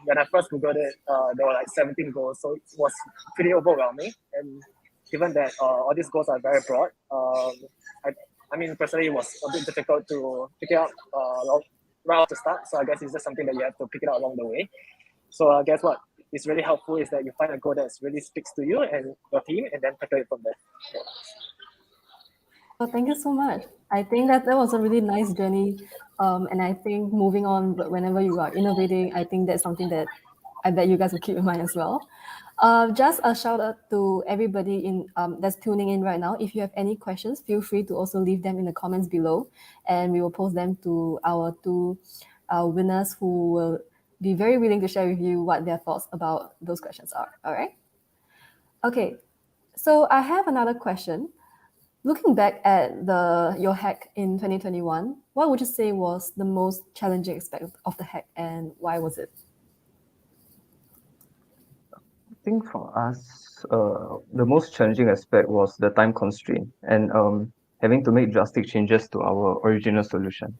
when I first Googled it, there were like 17 goals, so it was pretty overwhelming. And given that all these goals are very broad, I mean, personally, it was a bit difficult to pick it up right off the start. So I guess it's just something that you have to pick it out along the way. So I guess what is really helpful is that you find a goal that really speaks to you and your team, and then tackle it from there. Yeah. Well, thank you so much. I think that was a really nice journey. And I think moving on, whenever you are innovating, I think that's something that I bet you guys will keep in mind as well. Just a shout out to everybody in that's tuning in right now. If you have any questions, feel free to also leave them in the comments below, and we will post them to our two winners who will be very willing to share with you what their thoughts about those questions are. All right. Okay. So I have another question. Looking back at your hack in 2021, what would you say was the most challenging aspect of the hack, and why was it? I think for us, the most challenging aspect was the time constraint and having to make drastic changes to our original solution.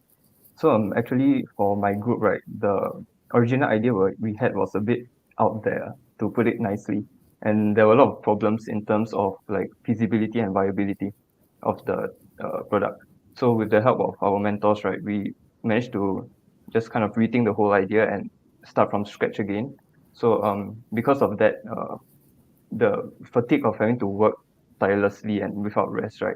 So actually for my group, right, the original idea we had was a bit out there, to put it nicely. And there were a lot of problems in terms of like feasibility and viability of the product. So with the help of our mentors, right, we managed to just kind of rethink the whole idea and start from scratch again. So because of that, the fatigue of having to work tirelessly and without rest, right,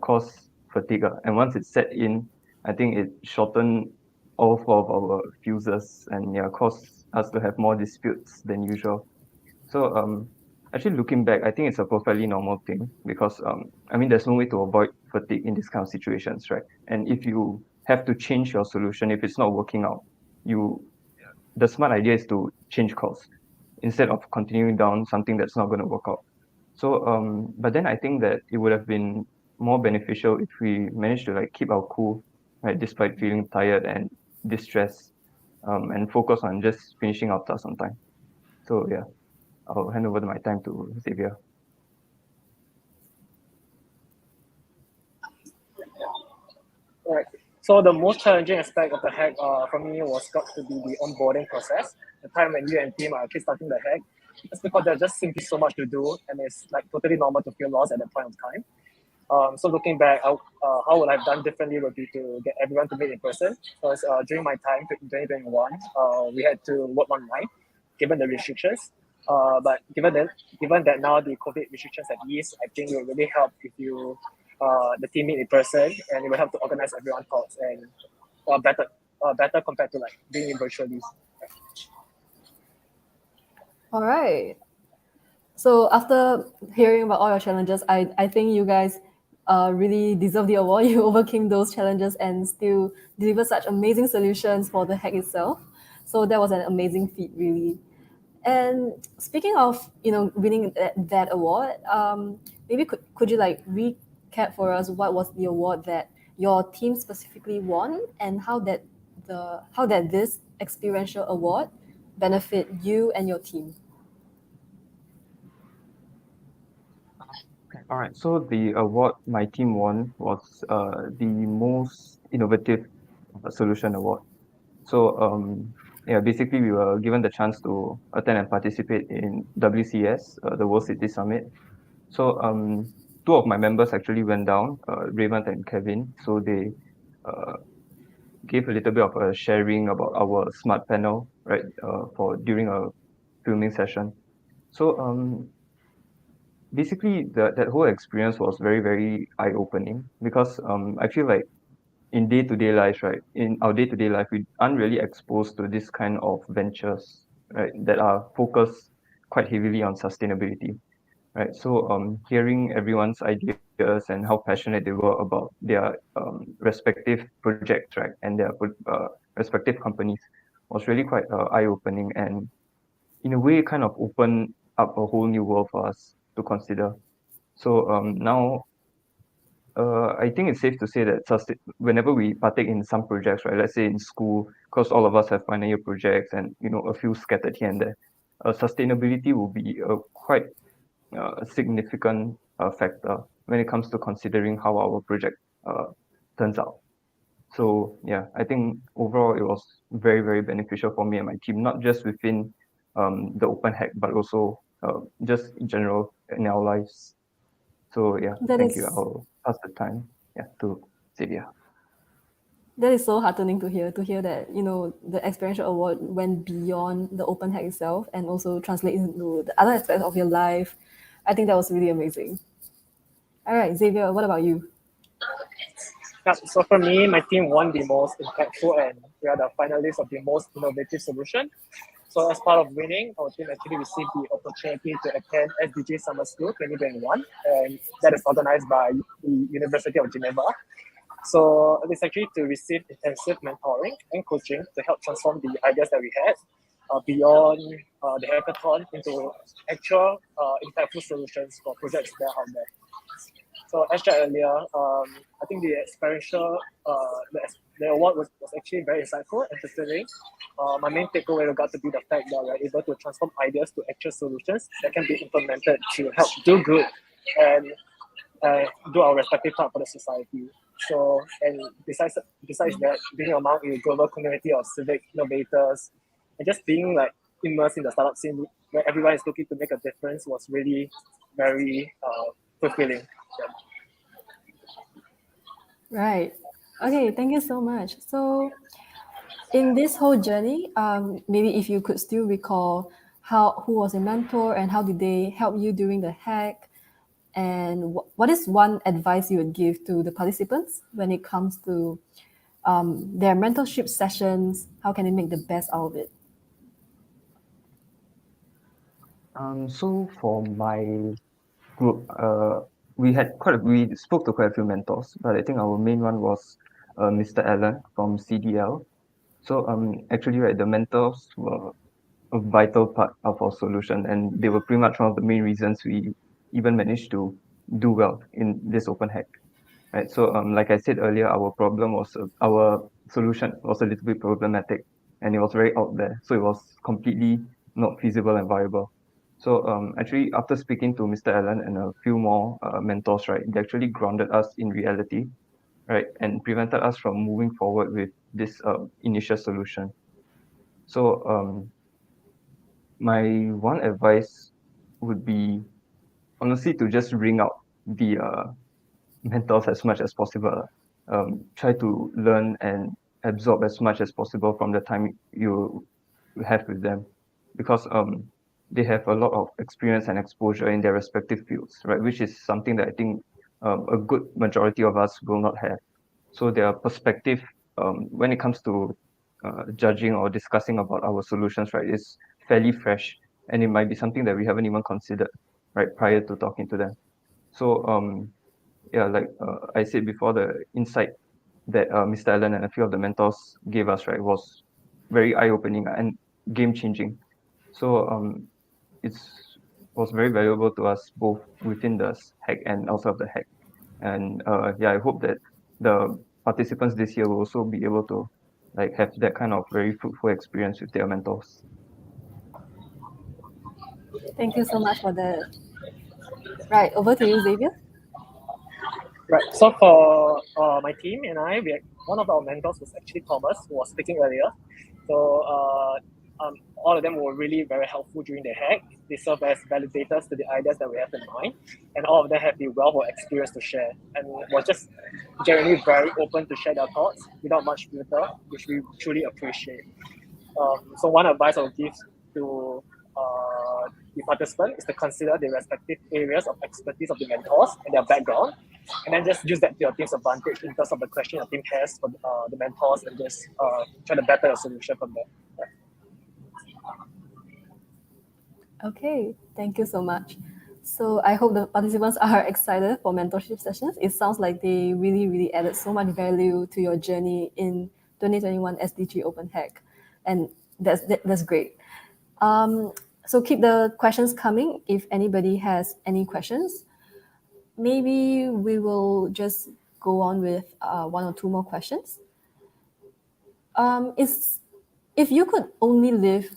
caused fatigue. And once it set in, I think it shortened all four of our fuses and caused us to have more disputes than usual. So actually looking back, I think it's a perfectly normal thing because I mean there's no way to avoid fatigue in these kind of situations, right? And if you have to change your solution, if it's not working out, the smart idea is to change course instead of continuing down something that's not going to work out. So but then I think that it would have been more beneficial if we managed to like keep our cool, right, despite feeling tired and distressed, and focus on just finishing our task on time. So yeah, I'll hand over my time to Xavier. Right. So the most challenging aspect of the hack for me was got to be the onboarding process. The time when you and team are kickstarting the hack, it's because there's just simply so much to do, and it's like totally normal to feel lost at that point of time. So looking back, how would I have done differently would be to get everyone to meet in person. Because during my time in 2021, we had to work online, given the restrictions. But given that now the COVID restrictions have eased, I think it will really help if you the team meet in person, and it will help to organize everyone's thoughts and better compared to like being virtually. All right. So after hearing about all your challenges, I think you guys really deserve the award. You overcame those challenges and still delivered such amazing solutions for the hack itself. So that was an amazing feat, really. And speaking of, winning that award, maybe could you like recap for us what was the award that your team specifically won, and how that this experiential award benefit you and your team? All right. So the award my team won was the most innovative solution award. So yeah, basically we were given the chance to attend and participate in WCS, the World City Summit. So two of my members actually went down, Raymond and Kevin. So they uh, gave a little bit of a sharing about our smart panel, right, for during a filming session. So basically that whole experience was very, very eye-opening because I feel like in day-to-day life, right, in our day-to-day life, we aren't really exposed to this kind of ventures, right, that are focused quite heavily on sustainability, right? So hearing everyone's ideas and how passionate they were about their respective projects, right, and their respective companies was really quite eye-opening, and in a way kind of opened up a whole new world for us to consider. So now I think it's safe to say that whenever we partake in some projects, right, let's say in school, because all of us have final year projects and a few scattered here and there, sustainability will be a quite significant factor when it comes to considering how our project turns out. So yeah, I think overall it was very, very beneficial for me and my team, not just within the open hack, but also just in general in our lives. So yeah, thank you. I'll pass the time to Xavier. That is so heartening to hear that the experiential award went beyond the open hack itself and also translate into the other aspects of your life. I think that was really amazing. All right, Xavier, what about you? Yeah, so for me, my team won the most impactful and we are the finalists of the most innovative solution. So as part of winning, our team actually received the opportunity to attend SDG Summer School 2021, and that is organized by the University of Geneva. So it's actually to receive intensive mentoring and coaching to help transform the ideas that we had beyond the hackathon into actual impactful solutions for projects that are out there. So as shared earlier, I think the experiential, the award was actually very insightful and fulfilling. My main takeaway got to be the fact that we're able to transform ideas to actual solutions that can be implemented to help do good and do our respective part for the society. So, and besides that, being among a global community of civic innovators and just being like immersed in the startup scene where everyone is looking to make a difference was really very fulfilling. Yeah. Right. Okay, thank you so much. So in this whole journey, maybe if you could still recall who was your mentor and how did they help you during the hack, and what is one advice you would give to the participants when it comes to their mentorship sessions? How can they make the best out of it? So for my group, we spoke to quite a few mentors, but I think our main one was Mr. Allen from CDL. So actually, right, the mentors were a vital part of our solution, and they were pretty much one of the main reasons we even managed to do well in this open hack. Right. So like I said earlier, our solution was a little bit problematic, and it was very out there. So it was completely not feasible and viable. So actually, after speaking to Mr. Allen and a few more mentors, right, they actually grounded us in reality, right, and prevented us from moving forward with this initial solution. So my one advice would be honestly to just ring out the mentors as much as possible. Try to learn and absorb as much as possible from the time you have with them, because they have a lot of experience and exposure in their respective fields, right? Which is something that I think a good majority of us will not have. So their perspective when it comes to judging or discussing about our solutions, right, is fairly fresh, and it might be something that we haven't even considered, right, prior to talking to them. So yeah, like I said before, the insight that Mr. Allen and a few of the mentors gave us, right, was very eye-opening and game-changing. So it's was very valuable to us both within the hack and outside of the hack. And yeah, I hope that the participants this year will also be able to like have that kind of very fruitful experience with their mentors. Thank you so much for that. Right, over to you, Xavier. Right. So for my team and I, one of our mentors was actually Thomas, who was speaking earlier. So all of them were really very helpful during the hack. They serve as validators to the ideas that we have in mind, and all of them have the wealth of experience to share, and were just generally very open to share their thoughts without much filter, which we truly appreciate. So one advice I would give to the participant is to consider the respective areas of expertise of the mentors and their background, and then just use that to your team's advantage in terms of the question your team has for the mentors, and just try to better a solution from there. Okay, thank you so much. So I hope the participants are excited for mentorship sessions. It sounds like they really added so much value to your journey in 2021 SDG Open Hack, and that's great. So keep the questions coming if anybody has any questions. Maybe we will just go on with one or two more questions. If you could only leave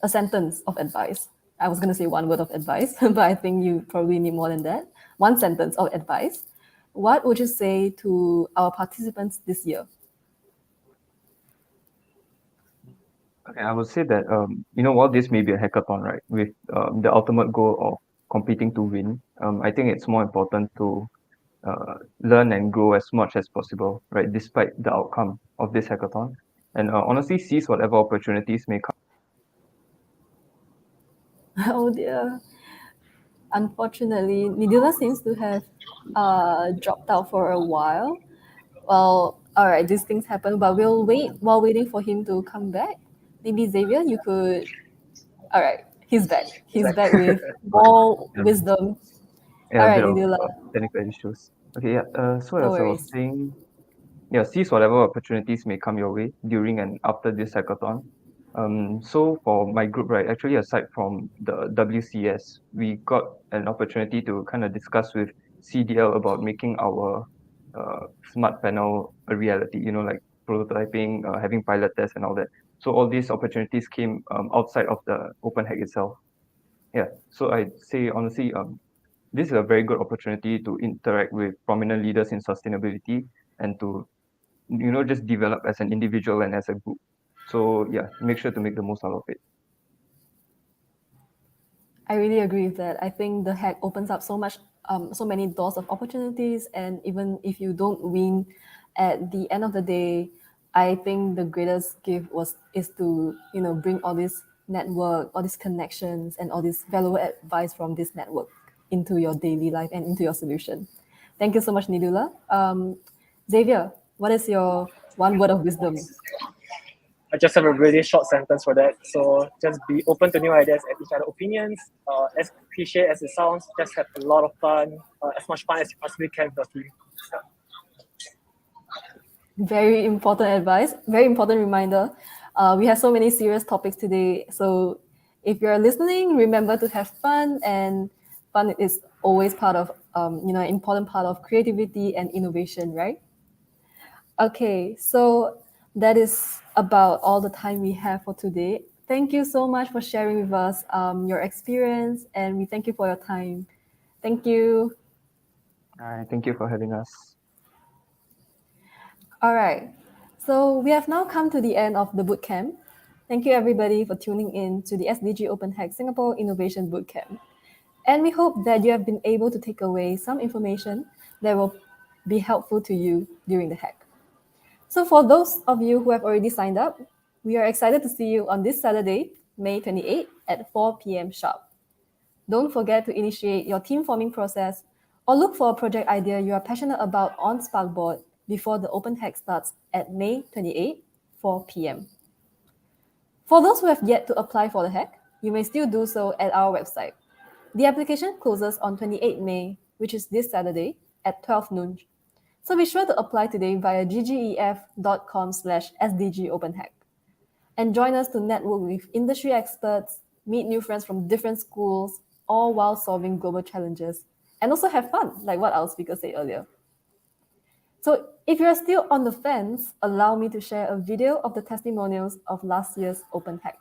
a sentence of advice, I was going to say one word of advice, but I think you probably need more than that. One sentence of advice. What would you say to our participants this year? Okay, I would say that while this may be a hackathon, right, with the ultimate goal of competing to win, I think it's more important to learn and grow as much as possible, right, despite the outcome of this hackathon, and honestly seize whatever opportunities may come. Oh dear. Unfortunately, Nidula seems to have dropped out for a while. Well, all right, these things happen, but we'll wait while waiting for him to come back. Maybe Xavier, you could. All right, he's back. He's back with more Yeah. wisdom. Yeah, All a right, bit of Nidula. technical issues. Okay, yeah. So No as I was worries. saying, yeah, seize whatever opportunities may come your way during and after this hackathon. So for my group, right, actually aside from the WCS, we got an opportunity to kind of discuss with CDL about making our smart panel a reality, like prototyping, having pilot tests and all that. So all these opportunities came outside of the open hack itself. Yeah, so I'd say honestly, this is a very good opportunity to interact with prominent leaders in sustainability and to just develop as an individual and as a group. So yeah, make sure to make the most out of it. I really agree with that. I think the hack opens up so many doors of opportunities, and even if you don't win, at the end of the day, I think the greatest gift is to bring all this network, all these connections, and all this valuable advice from this network into your daily life and into your solution. Thank you so much, Nidula. Xavier, what is your one word of wisdom? I just have a really short sentence for that. So just be open to new ideas and each other's opinions. As cliche as it sounds, just have a lot of fun, as much fun as you possibly can with your team. Very important advice, very important reminder. We have so many serious topics today. So if you're listening, remember to have fun, and fun is always part of, an important part of creativity and innovation, right? Okay, so that is about all the time we have for today. Thank you so much for sharing with us your experience, and we thank you for your time. Thank you. All right, thank you for having us. All right. So we have now come to the end of the bootcamp. Thank you everybody for tuning in to the SDG Open Hack Singapore Innovation Bootcamp. And we hope that you have been able to take away some information that will be helpful to you during the hack. So for those of you who have already signed up, we are excited to see you on this Saturday, May 28 at 4 p.m. sharp. Don't forget to initiate your team forming process or look for a project idea you are passionate about on Sparkboard before the open hack starts at May 28, 4 p.m. For those who have yet to apply for the hack, you may still do so at our website. The application closes on 28 May, which is this Saturday, at 12 noon. So be sure to apply today via ggef.com/sdgopenhack. And join us to network with industry experts, meet new friends from different schools, all while solving global challenges, and also have fun, like what our speaker said earlier. So if you're still on the fence, allow me to share a video of the testimonials of last year's Open Hack.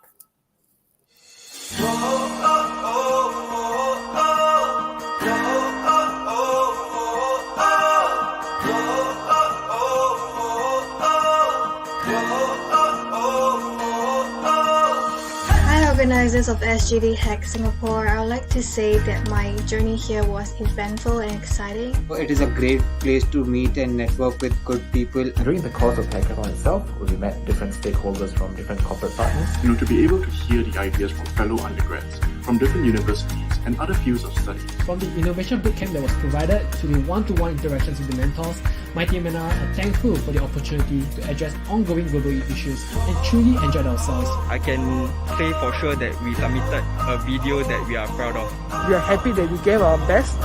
Organizers of SGD Hack Singapore, I would like to say that my journey here was eventful and exciting. It is a great place to meet and network with good people. During the course of hackathon itself, we met different stakeholders from different corporate partners. To be able to hear the ideas from fellow undergrads, from different universities and other fields of study. From the Innovation Bootcamp that was provided to the one-to-one interactions with the mentors, my team and I are thankful for the opportunity to address ongoing global issues and truly enjoyed ourselves. I can say for sure that we submitted a video that we are proud of. We are happy that we gave our best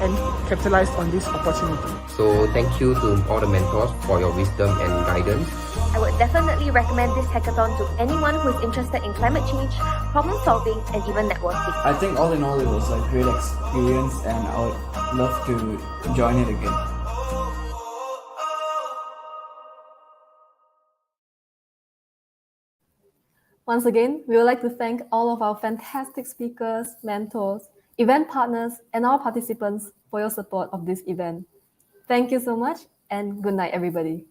and capitalized on this opportunity. So thank you to all the mentors for your wisdom and guidance. I would definitely recommend this hackathon to anyone who is interested in climate change, problem solving, and even networking. I think all in all it was a great experience and I would love to join it again. Once again, we would like to thank all of our fantastic speakers, mentors, event partners, and our participants for your support of this event. Thank you so much, and good night, everybody.